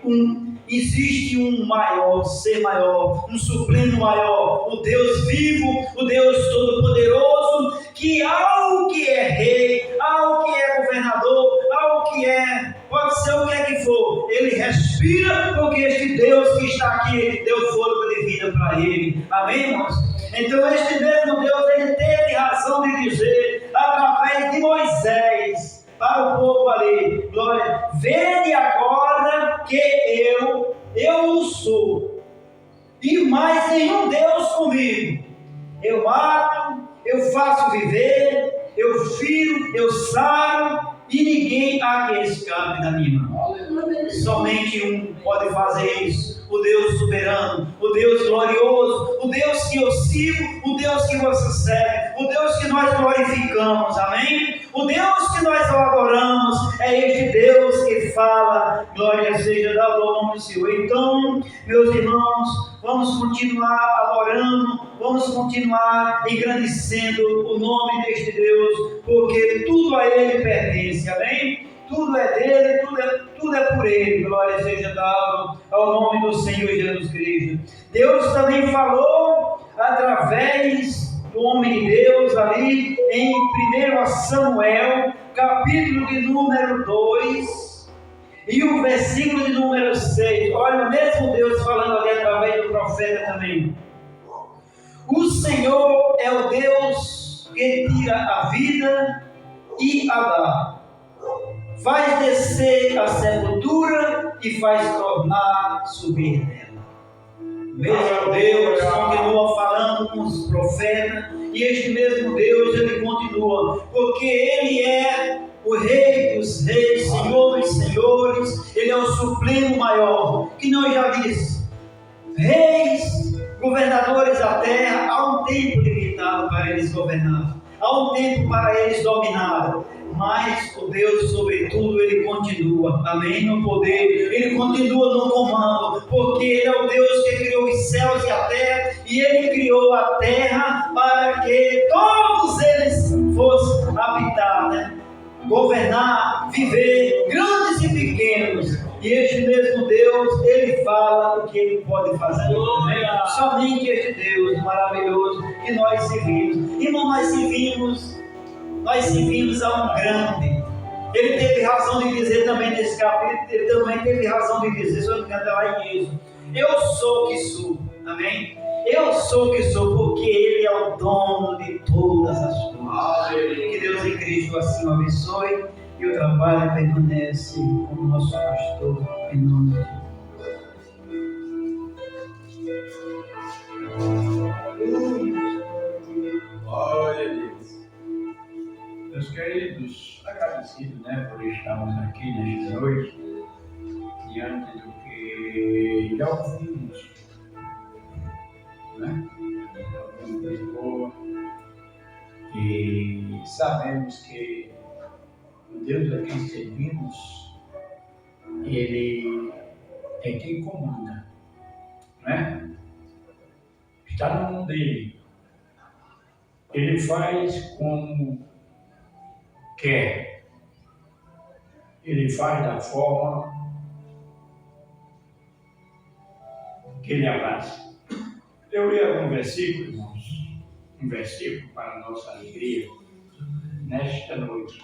existe um maior, ser maior, um supremo maior, o Deus vivo, o Deus todo-poderoso, que ao que é rei, ao que é governador, ao que é, pode ser o que é que for, ele respira, porque este Deus que está aqui deu fôlego de vida para ele, amém, irmãos? Então este mesmo Deus, ele teve razão de dizer, através de Moisés, para o povo ali: glória, vede agora que eu sou, e mais nenhum Deus comigo. Eu mato, eu faço viver, eu firo, eu saro, e ninguém há que escape da minha mão. Somente um pode fazer isso: o Deus soberano, o Deus glorioso, o Deus que eu sirvo, o Deus que você serve, o Deus que nós glorificamos, amém? O Deus que nós adoramos é este Deus que fala: glória seja dada ao nome do Senhor. Então, meus irmãos, vamos continuar adorando, vamos continuar engrandecendo o nome deste Deus, porque tudo a Ele pertence, amém? Tudo é dele, tudo é por ele. Glória seja dada ao nome do Senhor Jesus Cristo. Deus também falou através do homem de Deus ali em 1 Samuel, capítulo de número 2 e o versículo de número 6. Olha, o mesmo Deus falando ali através do profeta profeta também. O Senhor é o Deus que tira a vida e a dá. Faz descer a sepultura e faz tornar subir nela. Mesmo Deus continua falando com os profetas, e este mesmo Deus, ele continua, porque ele é o Rei dos Reis, Senhor dos Senhores, ele é o supremo maior, que nós já disse, reis, governadores da terra, há um tempo limitado para eles governar, há um tempo para eles dominar, mas o Deus, sobretudo, ele continua, amém, no poder, ele continua no comando, porque ele é o Deus que criou os céus e a terra, e ele criou a terra para que todos eles fossem habitar, né? Governar, viver, grandes e pequenos, e este mesmo Deus, ele fala o que ele pode fazer, né? Somente este Deus maravilhoso que nós servimos, irmão, nós servimos a um grande. Ele teve razão de dizer também nesse capítulo, ele também teve razão de dizer, se eu não me engano, lá em Êxodo, eu sou o que sou, amém? Eu sou o que sou, porque ele é o dono de todas as coisas. Que Deus em Cristo assim o abençoe, e o trabalho permanece com o nosso pastor, em nome de Deus. Glória a Deus. Meus queridos, agradecidos, né, por estarmos aqui nesta noite, diante do que já ouvimos, né? Alguma coisa boa, e sabemos que o Deus a quem servimos, ele é quem comanda, né? Está no mundo dele, ele faz como quer, ele faz da forma que ele abraça. Eu li um versículo, irmãos, um versículo para a nossa alegria nesta noite.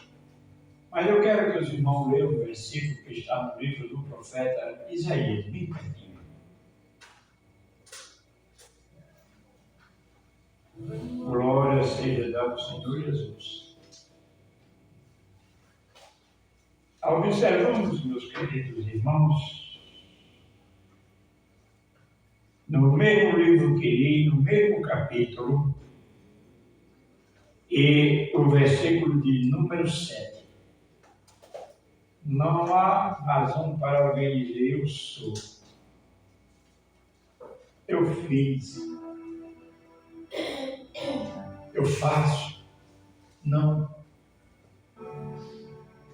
Mas eu quero que os irmãos leiam o versículo que está no livro do profeta Isaías, bem pertinho. Glória seja dada ao Senhor Jesus. Observamos, meus queridos irmãos, no mesmo livro que li, no mesmo capítulo, e o versículo de número 7. Não há razão para alguém dizer eu sou, eu fiz, eu faço. Não.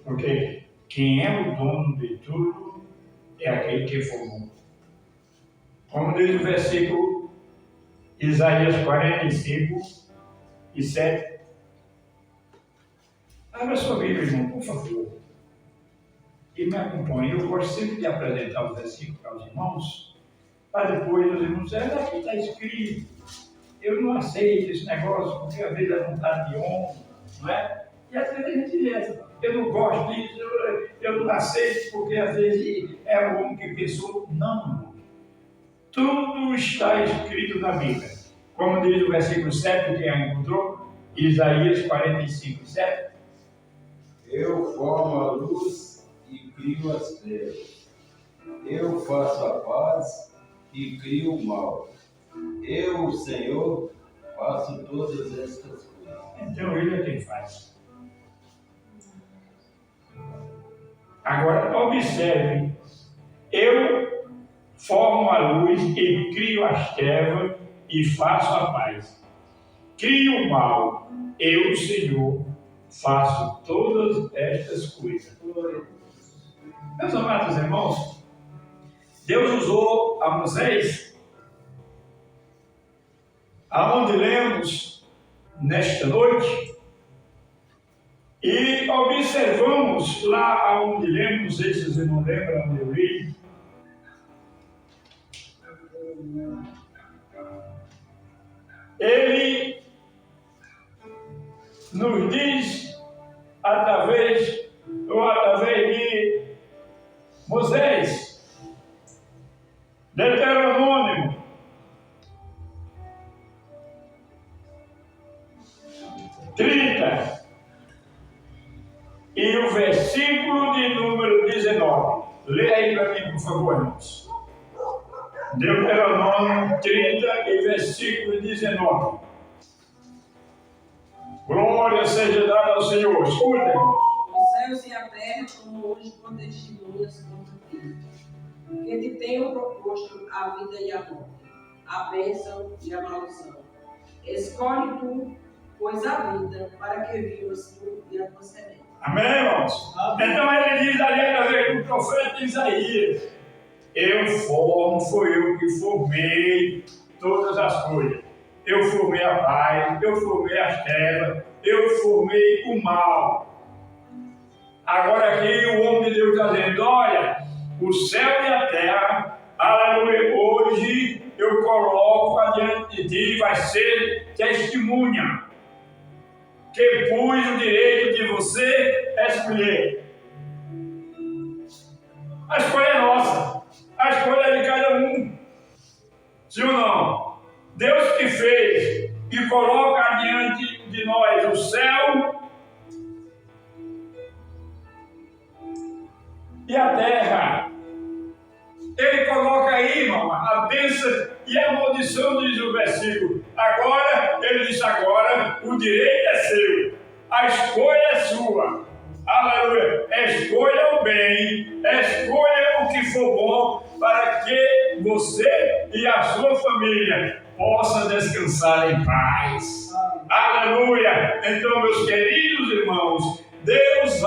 Porque quem é o dono de tudo é aquele que formou. Como diz o versículo Isaías 45 e 7. Abra sua Bíblia, irmão, por favor. E me acompanhe. Eu gosto sempre de apresentar os versículos para os irmãos, para depois os irmãos dizerem, aqui está escrito. Eu não aceito esse negócio, porque às vezes é vontade de homem, não é? E às vezes a gente diz, eu não gosto disso, eu não aceito, porque às vezes é o homem que pensou. Não. Tudo está escrito na Bíblia. Como diz o versículo 7, quem a encontrou? Isaías 45, 7. Eu formo a luz e crio as trevas. Eu faço a paz e crio o mal. Eu, o Senhor, faço todas estas coisas. Então ele é quem faz. Agora observe, eu formo a luz e crio as trevas e faço a paz. Crio o mal, eu, o Senhor, faço todas estas coisas. Meus amados irmãos, Deus usou a Moisés, aonde lemos nesta noite, e observamos lá aonde lemos, se vocês não lembram onde eu li, ele nos diz através de Moisés, Deuteronômio Lê aí para mim, por favor, irmãos. Deuteronômio 30 e versículo 19. Glória seja dada ao Senhor. Escuta, irmãos. Os céus e a terra como hoje por testemunhas contra ti, que te tenham proposto a vida e a morte, a bênção e a maldição. Escolhe tu, pois, a vida, para que vivas tu e a tua semente. Amém, irmãos? Então ele diz ali através do profeta Isaías: eu formo, foi eu que formei todas as coisas. Eu formei a paz, eu formei as terras, eu formei o mal. Agora aqui o homem de Deus está dizendo: olha, o céu e a terra, aleluia, hoje eu coloco adiante de ti, vai ser testemunha, que pus o direito de você escolher. A escolha é nossa, a escolha é de cada um. Sim ou não? Deus que fez e coloca adiante de nós o céu e a terra. Ele coloca aí, irmão, a bênção e a maldição, diz o versículo. Agora, ele diz agora, o direito é seu, a escolha é sua. Aleluia. Escolha o bem, escolha o que for bom, para que você e a sua família possam descansar em paz. Aleluia. Então, meus queridos irmãos, Deus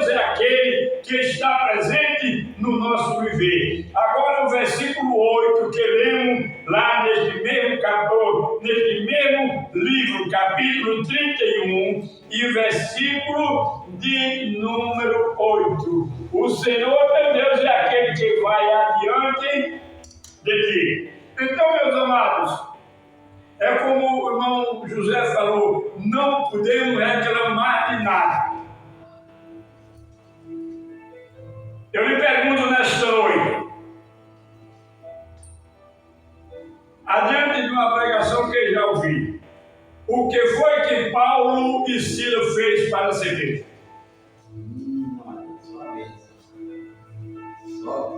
é aquele que está presente no nosso viver. Agora o versículo 8 que lemos lá neste mesmo capítulo, neste mesmo livro, capítulo 31 e versículo de número 8. O Senhor teu Deus é aquele que vai adiante de ti. Então, meus amados, é como o irmão José falou, não podemos reclamar de nada. Eu lhe pergunto nesta noite, adiante de uma pregação que eu já ouvi, o que foi que Paulo e Silas fez para ser Cristo? Só a bênção.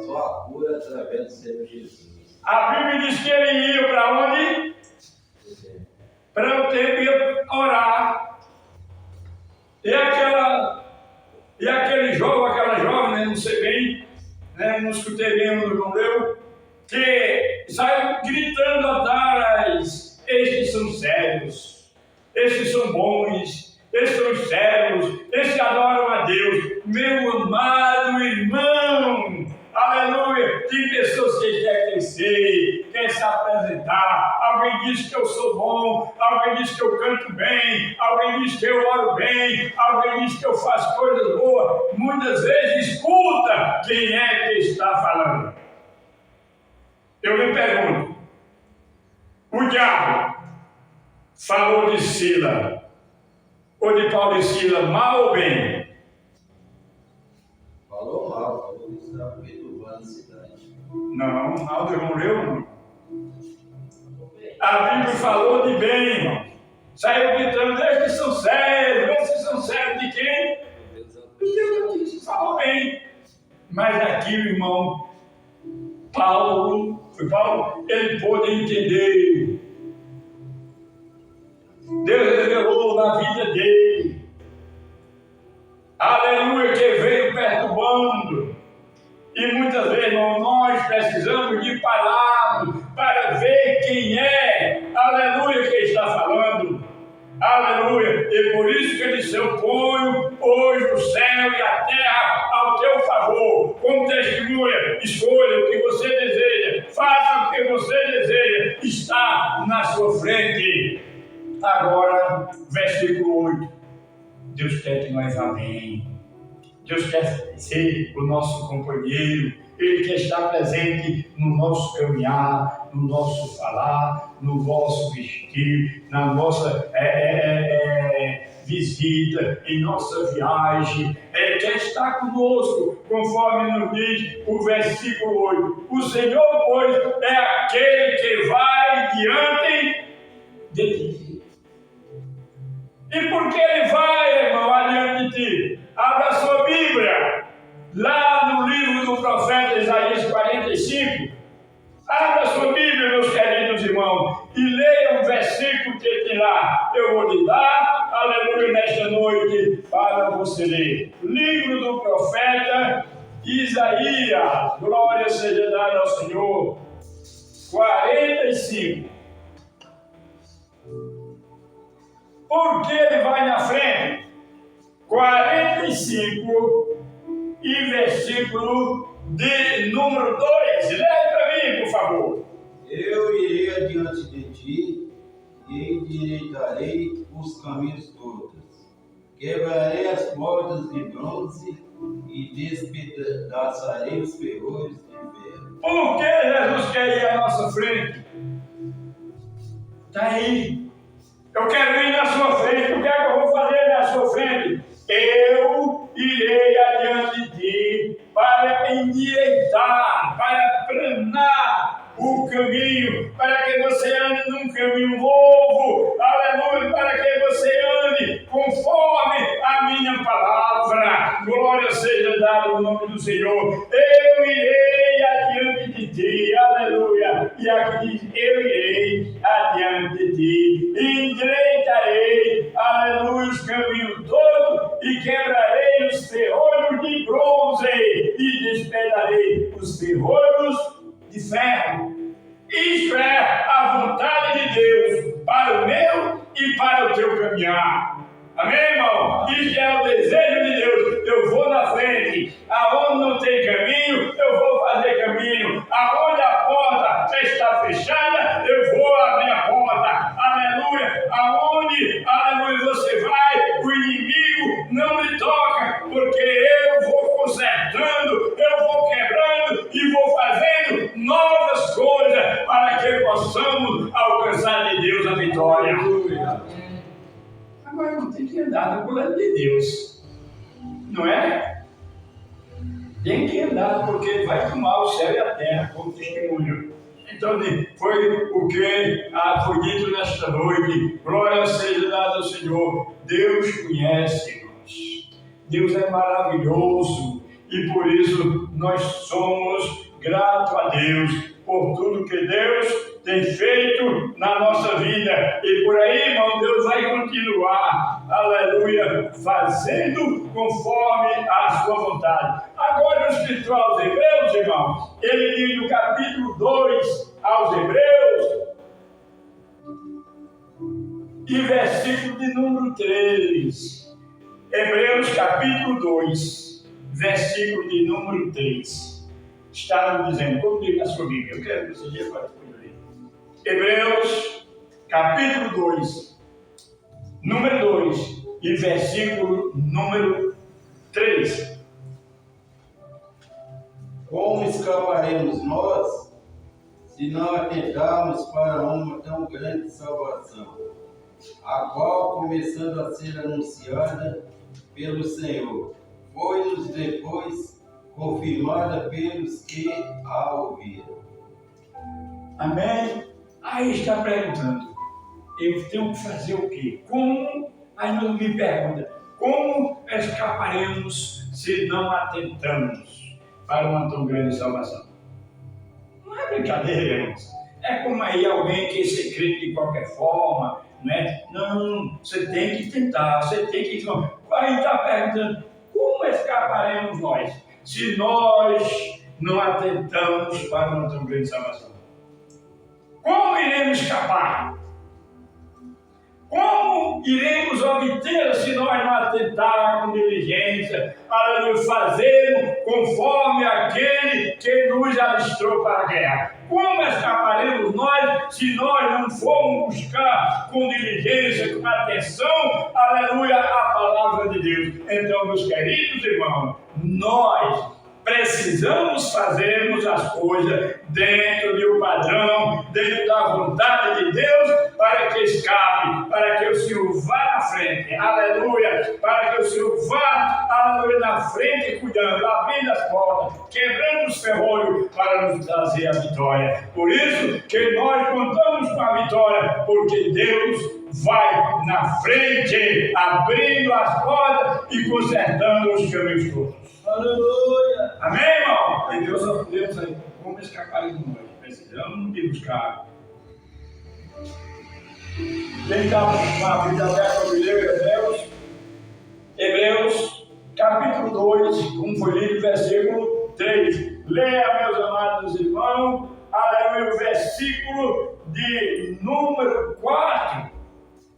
Só a cura através do Senhor Jesus. A Bíblia diz que ele ia para onde? Para o tempo ia orar. E aquele jovem, aquela jovem, né, não sei bem, né, não escutei bem o irmão leu, que saiu gritando atrás: estes são sérios, estes são bons, estes são sérios, estes adoram a Deus. Meu amado irmão, aleluia, tem pessoas que querem crescer, querem se apresentar. Alguém diz que eu sou bom, alguém diz que eu canto bem, alguém diz que eu oro bem, alguém diz que eu faço coisas boas. Muitas vezes escuta quem é que está falando. Eu lhe pergunto, o diabo falou de Silas ou de Paulo e Silas, mal ou bem? Falou mal, falou que estava perturbando a cidade. Não, mal não leu. A Bíblia falou de bem, irmão. Saiu gritando: estes são sérios de quem? Deus disse, falou bem. Mas aquilo, irmão, Paulo, ele pôde entender. Deus revelou na vida dele. Aleluia, que veio perturbando. E muitas vezes, irmão, nós precisamos de palavras para ver quem é, aleluia, que está falando. Aleluia. E por isso que ele disse: eu ponho hoje o céu e a terra ao teu favor, como testemunha. Escolha o que você deseja, faça o que você deseja, está na sua frente. Agora, versículo 8. Deus quer que nós vá bem. Deus quer ser o nosso companheiro. Ele quer estar presente no nosso caminhar, no nosso falar, no nosso vestir, na nossa visita, em nossa viagem. Ele quer estar conosco, conforme nos diz o versículo 8. O Senhor, pois, é aquele que vai diante de ti. E por que ele vai, irmão, adiante de ti? Abra a sua Bíblia, lá no livro do irmãos, e leiam o versículo que tem lá. Eu vou lhe dar, aleluia, nesta noite, para você ler. Livro do profeta Isaías, glória seja dada ao Senhor. 45. Por que ele vai na frente? 45 e versículo de número 2. Leia para mim, por favor. Eu irei adiante de ti e endireitarei os caminhos todos. Quebrarei as portas de bronze e despedaçarei os ferrolhos de ferro. Por que Jesus quer ir à nossa frente? Está aí. Eu quero ir na sua frente. O que é que eu vou fazer na sua frente? Eu irei adiante de ti para endireitar, para aplanar o caminho, para que você ande num caminho novo, aleluia, para que você ande conforme a minha palavra. Glória seja dada ao nome do Senhor. Eu irei adiante de ti, aleluia. E aqui diz: eu irei adiante de ti, endireitarei, aleluia, os caminhos todos e quebrarei os ferrolhos de bronze e despedarei os ferrolhos de ferro. Isto é a vontade de Deus para o meu e para o teu caminhar. Amém, irmão? Isso é o desejo de Deus. Eu vou na frente. Aonde não tem caminho, eu vou fazer caminho. Aonde a porta está fechada, eu vou abrir a porta. Aleluia. Aonde, aleluia, você vai, o inimigo não me toca, porque eu vou consertando, eu vou quebrando e vou fazendo novas coisas para que possamos alcançar de Deus a vitória. Agora não tem que andar no plano de Deus, não é? Tem que andar, porque vai tomar o céu e a terra como testemunho. Então foi o que foi dito nesta noite. Glória seja dada ao Senhor. Deus conhece, irmãos. Deus é maravilhoso e por isso nós somos gratos a Deus por tudo que Deus tem feito na nossa vida. E por aí, irmão, Deus vai continuar, aleluia, fazendo conforme a sua vontade. Agora, no escrito aos Hebreus, irmão, ele diz no capítulo 2 aos Hebreus, e versículo de número 3. Hebreus capítulo 2, versículo de número 3. Está nos dizendo, como diz na sua Bíblia, eu quero que você diga para ler. Hebreus, capítulo 2, número 2 e versículo número 3. Como escaparemos nós, se não atentarmos para uma tão grande salvação, a qual, começando a ser anunciada pelo Senhor, foi-nos depois confirmada pelos que a ouviram. Amém? Aí está perguntando, eu tenho que fazer o quê? Como? Aí não me pergunta, como escaparemos se não atentamos para uma tão grande salvação? Não é brincadeira, irmãos. É como aí alguém que se crê de qualquer forma, né? Não, você tem que tentar, você tem que... Aí está perguntando, como escaparemos nós se nós não atentamos para uma tão grande salvação? Como iremos escapar? Como iremos obtê-la se nós não atentarmos com diligência, aleluia, fazermos conforme aquele que nos alistrou para a guerra? Como escaparemos nós se nós não formos buscar com diligência, com atenção, aleluia, a palavra de Deus? Então, meus queridos irmãos, nós precisamos fazermos as coisas dentro de um padrão, dentro da vontade de Deus, para que escape, para que o Senhor vá na frente, aleluia, para que o Senhor vá, aleluia, na frente, cuidando, abrindo as portas, quebrando os ferrolhos, para nos trazer a vitória. Por isso que nós contamos com a vitória, porque Deus vai na frente, abrindo as portas e consertando os caminhos todos. Aleluia! Amém, irmão? E Deus aí, como escapar de nós? Precisamos de buscar Quem está com a Bíblia aberta, eu leio Hebreus, capítulo 2, como foi lido, versículo 3. Leia, meus amados irmãos, aleluia, o versículo de número 4.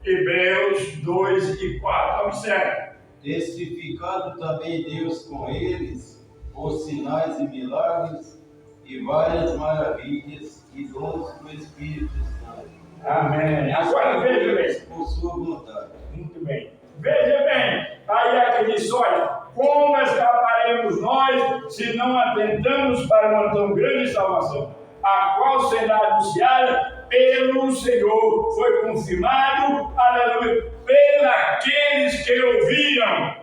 Hebreus 2 e 4. Observe. Testificando também Deus com eles, por sinais e milagres, e várias maravilhas e dons do Espírito Santo. Amém. Agora veja bem. Por sua vontade. Muito bem. Veja bem. Aí aqui diz, olha, como escaparemos nós se não atentamos para uma tão grande salvação, a qual será anunciada pelo Senhor, foi confirmado, aleluia, pelos que ouviram.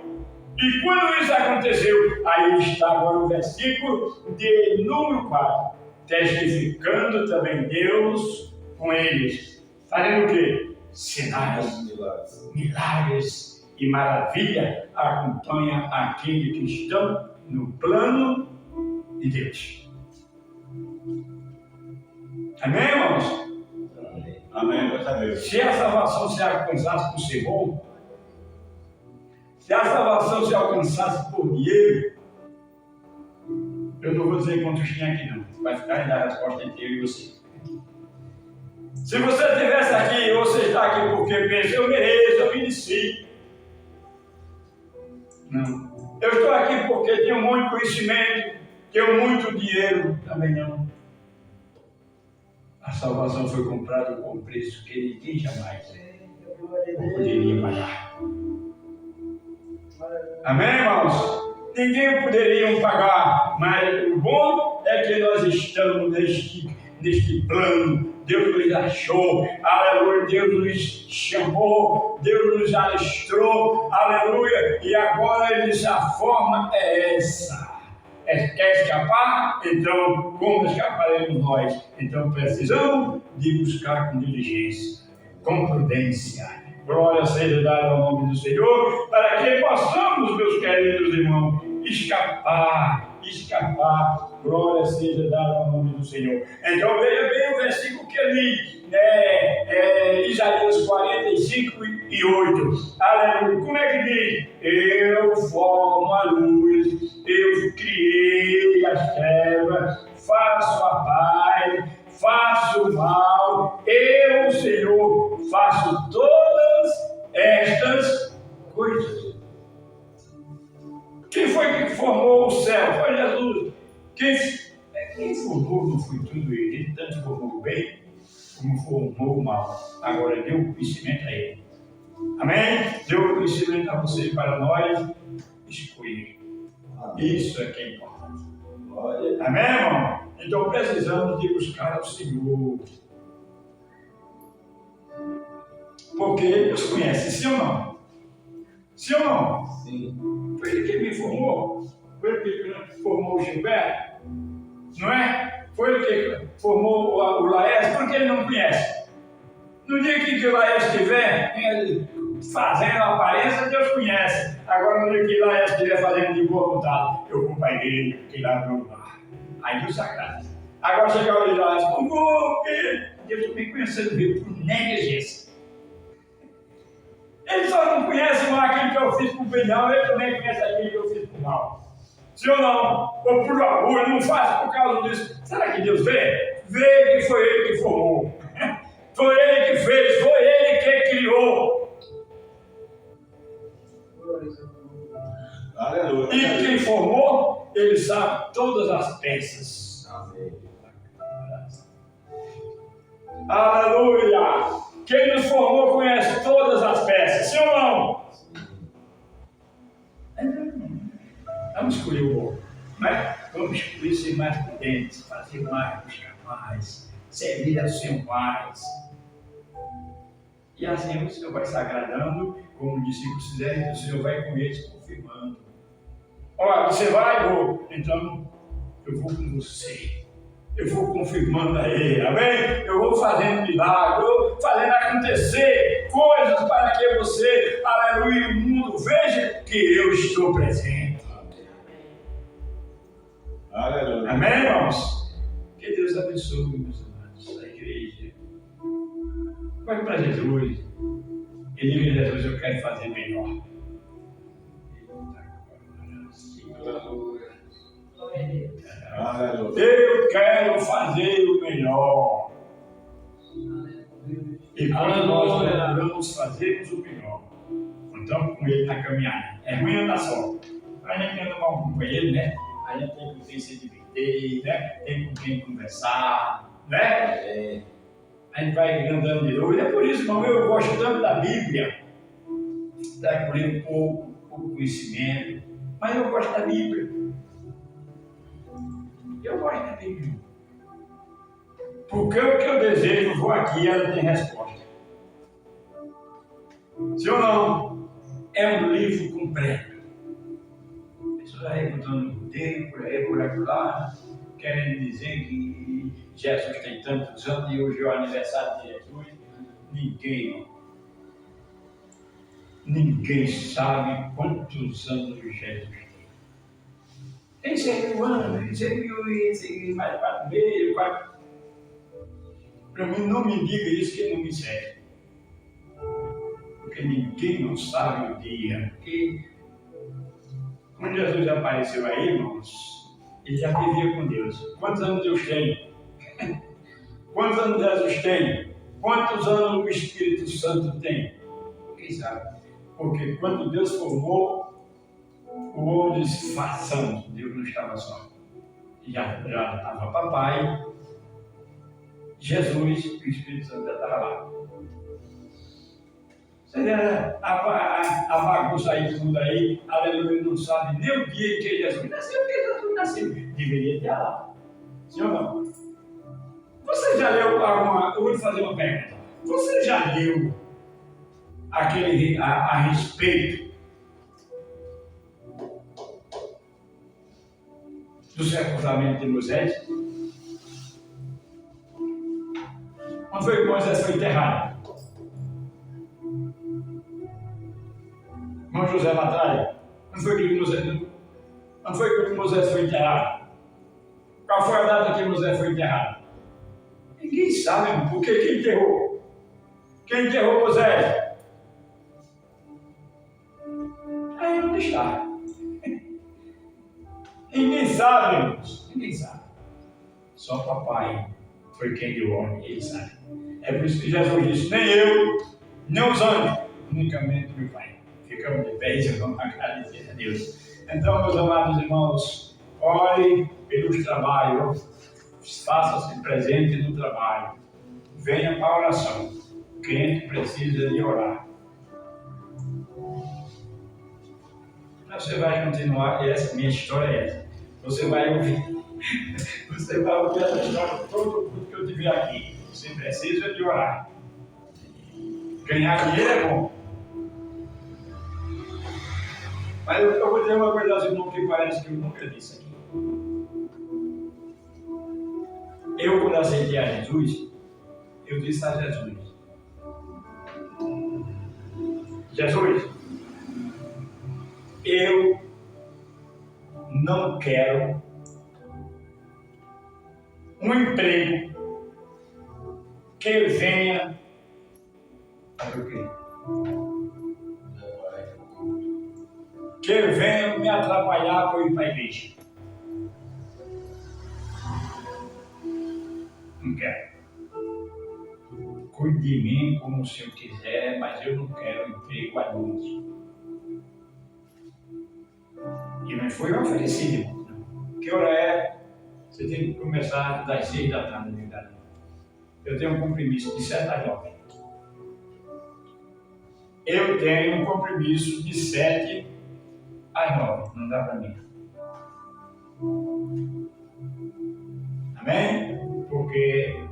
E quando isso aconteceu, aí está agora o versículo de número 4, testificando também Deus com eles, fazendo o quê? Sinais, milagres e maravilha acompanha aqueles que estão no plano de Deus. Amém, irmãos? Amém, graças a Deus. Se a salvação se alcançasse por ser bom, se a salvação se alcançasse por dinheiro, eu não vou dizer quantos tinha aqui não, vai ficar ainda a resposta entre eu e você. Se você estivesse aqui, ou você está aqui porque pensa, eu mereço, eu mereci. Não. Eu estou aqui porque tenho muito conhecimento, tenho muito dinheiro, também não. A salvação foi comprada com um preço que ninguém jamais poderia pagar. Amém, irmãos? Ninguém poderia pagar, mas o bom é que nós estamos neste plano. Deus nos achou, aleluia, Deus nos chamou, Deus nos alistrou, aleluia, e agora ele disse, a forma é essa. Quer escapar? Então, como escaparemos nós? Então, precisamos de buscar com diligência, com prudência. Glória seja dada ao nome do Senhor, para que possamos, meus queridos irmãos, escapar. Glória seja dada ao nome do Senhor. Então, veja bem o versículo que eu li, Isaías 45 e 8. Aleluia. Como é que diz? Eu formo a luz, eu criei as trevas, faço a paz, faço o mal, eu, Senhor, faço todas estas coisas. Quem foi que formou o céu? Foi Jesus. Quem formou não foi tudo ele. Ele tanto formou o bem, como formou o mal. Agora deu o conhecimento a ele. Amém? Deu o conhecimento a você para nós escolher. Isso é que é importante. Amém, irmão? Então precisamos de buscar o Senhor. Porque Ele nos conhece, sim ou não? Sim ou não? Sim. Foi Ele que me formou. Foi Ele que formou o Gilberto. Não é? Foi Ele que formou o Laércio. Por que Ele não conhece? No dia que o Laércio estiver fazendo a aparência, Deus conhece. Agora, no dia que o Laércio estiver fazendo de boa vontade, eu vou para a igreja, que lá no meu lugar. Aí Deus agrada. Agora chegar o Laércio, porque Deus também conhecendo ele por negligência. Ele só não conhece mais aquilo que eu fiz por bem, não. Ele também conhece aquilo que eu fiz por mal. Se eu não, ou por orgulho, não faço por causa disso. Será que Deus vê? Vê que foi Ele que formou. Foi Ele que fez, foi Ele que criou. Aleluia. E quem formou, Ele sabe todas as peças. Amém. Aleluia! Quem nos formou conhece todas as peças, sim ou não? Vamos escolher o bom, mas vamos escolher ser mais prudentes, fazer mais, buscar mais, servir ao Senhor mais. E assim o Senhor vai se agradando, como os discípulos fizeram, o Senhor vai com eles confirmando. Olha, você vai, vou, então eu vou com você. Eu vou confirmando a Ele, amém? Eu vou fazendo milagre, eu vou fazendo acontecer coisas para que você, aleluia, o mundo veja que eu estou presente. Aleluia. Amém, irmãos? Que Deus abençoe, meus amados, a igreja. Vai para Jesus. E diga, Jesus, eu quero fazer melhor. Eu quero fazer o melhor. E quando nós lembramos, fazemos o melhor. Então, com ele na caminhada. É ruim andar só. A gente anda mal com ele, né? A gente tem com quem se dividir, né? Tem com quem conversar, né? A gente vai andando de novo. E é por isso, irmão, eu gosto tanto da Bíblia. Dá por ler um pouco conhecimento. Mas eu gosto da Bíblia. Eu gosto da Bíblia. Porque o que eu desejo, vou aqui e ela tem resposta. Se ou não, é um livro completo. Pessoas aí botando poder, por aí, por lá, querendo dizer que Jesus tem tantos anos e hoje é o aniversário de Jesus. Ninguém sabe quantos anos Jesus tem. Tem 100 mil anos, tem 100 mil e mais 4 meses, 4. Para mim, não me diga isso que não me serve. Porque ninguém não sabe o dia. Porque quando Jesus apareceu aí, irmãos, ele já vivia com Deus. Quantos anos Deus tem? Quantos anos Jesus tem? Quantos anos o Espírito Santo tem? Quem sabe? Porque quando Deus formou o homem, disse, façamos. Deus não estava só. Já estava papai, Jesus, o Espírito Santo já estava lá. Você vê a bagunça aí do mundo aí, aleluia, não sabe nem o dia que Jesus nasceu, porque Jesus nasceu. Deveria ter lá. Sim ou não? Você já leu alguma... Eu vou lhe fazer uma pergunta. Você já leu aquele a respeito do sepultamento de Moisés? Onde foi que Moisés foi enterrado? Irmão José lá atrás. Onde foi que Moisés foi enterrado? Qual foi a data que Moisés foi enterrado? Ninguém sabe, irmão, porque quem enterrou? Quem enterrou Moisés? Aí onde está? Ninguém sabe, irmãos. Ninguém sabe. Só papai foi quem deu ordem, ele sabe. É por isso que Jesus disse, nem eu, nem os anjos, unicamente meu Pai. Ficamos de pé e vamos agradecer a Deus. Então, meus amados irmãos, ore pelos trabalhos, faça-se presente no trabalho, venha para a oração. O crente precisa de orar. Você vai continuar, e essa minha história é essa. Você vai ouvir essa história todo o que eu tiver aqui. Você precisa de orar. Ganhar dinheiro é bom. Mas eu vou dizer uma coisa aos irmãos que parece que eu nunca disse aqui. Eu, quando aceitei a Jesus, eu disse a Jesus: Jesus, eu não quero um emprego que venha para o quê? Que venha me atrapalhar para eu ir para a igreja. Não quero. Cuide de mim como o Senhor quiser, mas eu não quero emprego à noite. E não foi oferecido, irmão. Que hora é? Você tem que começar das 6 da tarde. Eu tenho um compromisso de 7 às 9. Eu tenho um compromisso de 7 às 9. Não dá para mim. Amém? Porque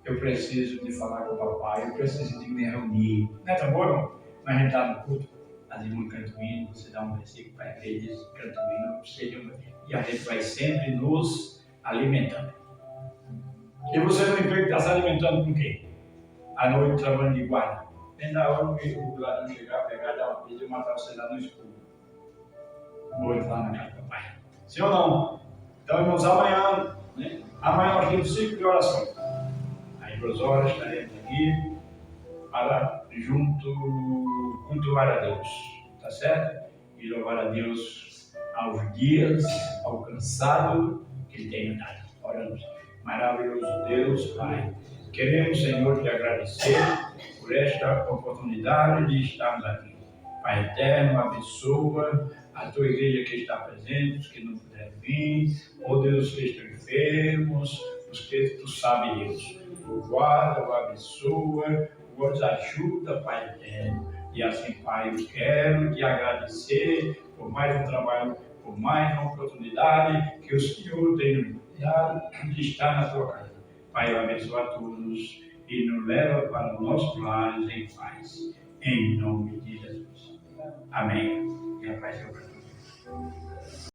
eu preciso de falar com o papai, eu preciso de me reunir. Não é tão bom, irmão? Mas a gente está no culto, as irmãs cantam hino, você dá um versículo para a igreja, cantam hino, e a gente vai sempre nos alimentando. E você no emprego está se alimentando com quem? À noite trabalhando de guarda. Nem da hora o ladrão chegar, pegar, dar uma pizza e matar você lá no escuro. Hoje lá na casa do papai. Sim ou não? Então, irmãos, amanhã, né? Amanhã nós temos 5 de oração. Às 2 horas estaremos aqui. para junto cultuar a Deus, tá certo? E louvar a Deus aos dias alcançados que Ele tem dado. Oramos. Maravilhoso Deus, Pai. Queremos, Senhor, te agradecer por esta oportunidade de estarmos aqui. Pai eterno, abençoa a tua igreja que está presente, os que não puderam vir, ó Deus, os que estão enfermos, os que tu sabes, Deus. O guarda, o abençoa, os ajuda, Pai eterno. E assim, Pai, eu quero te agradecer por mais um trabalho, por mais uma oportunidade que o Senhor tem nos dado de estar na tua casa. Pai, eu abençoe a todos e nos leva para os nossos lares em paz. Em nome de Jesus. Amém. E a paz é o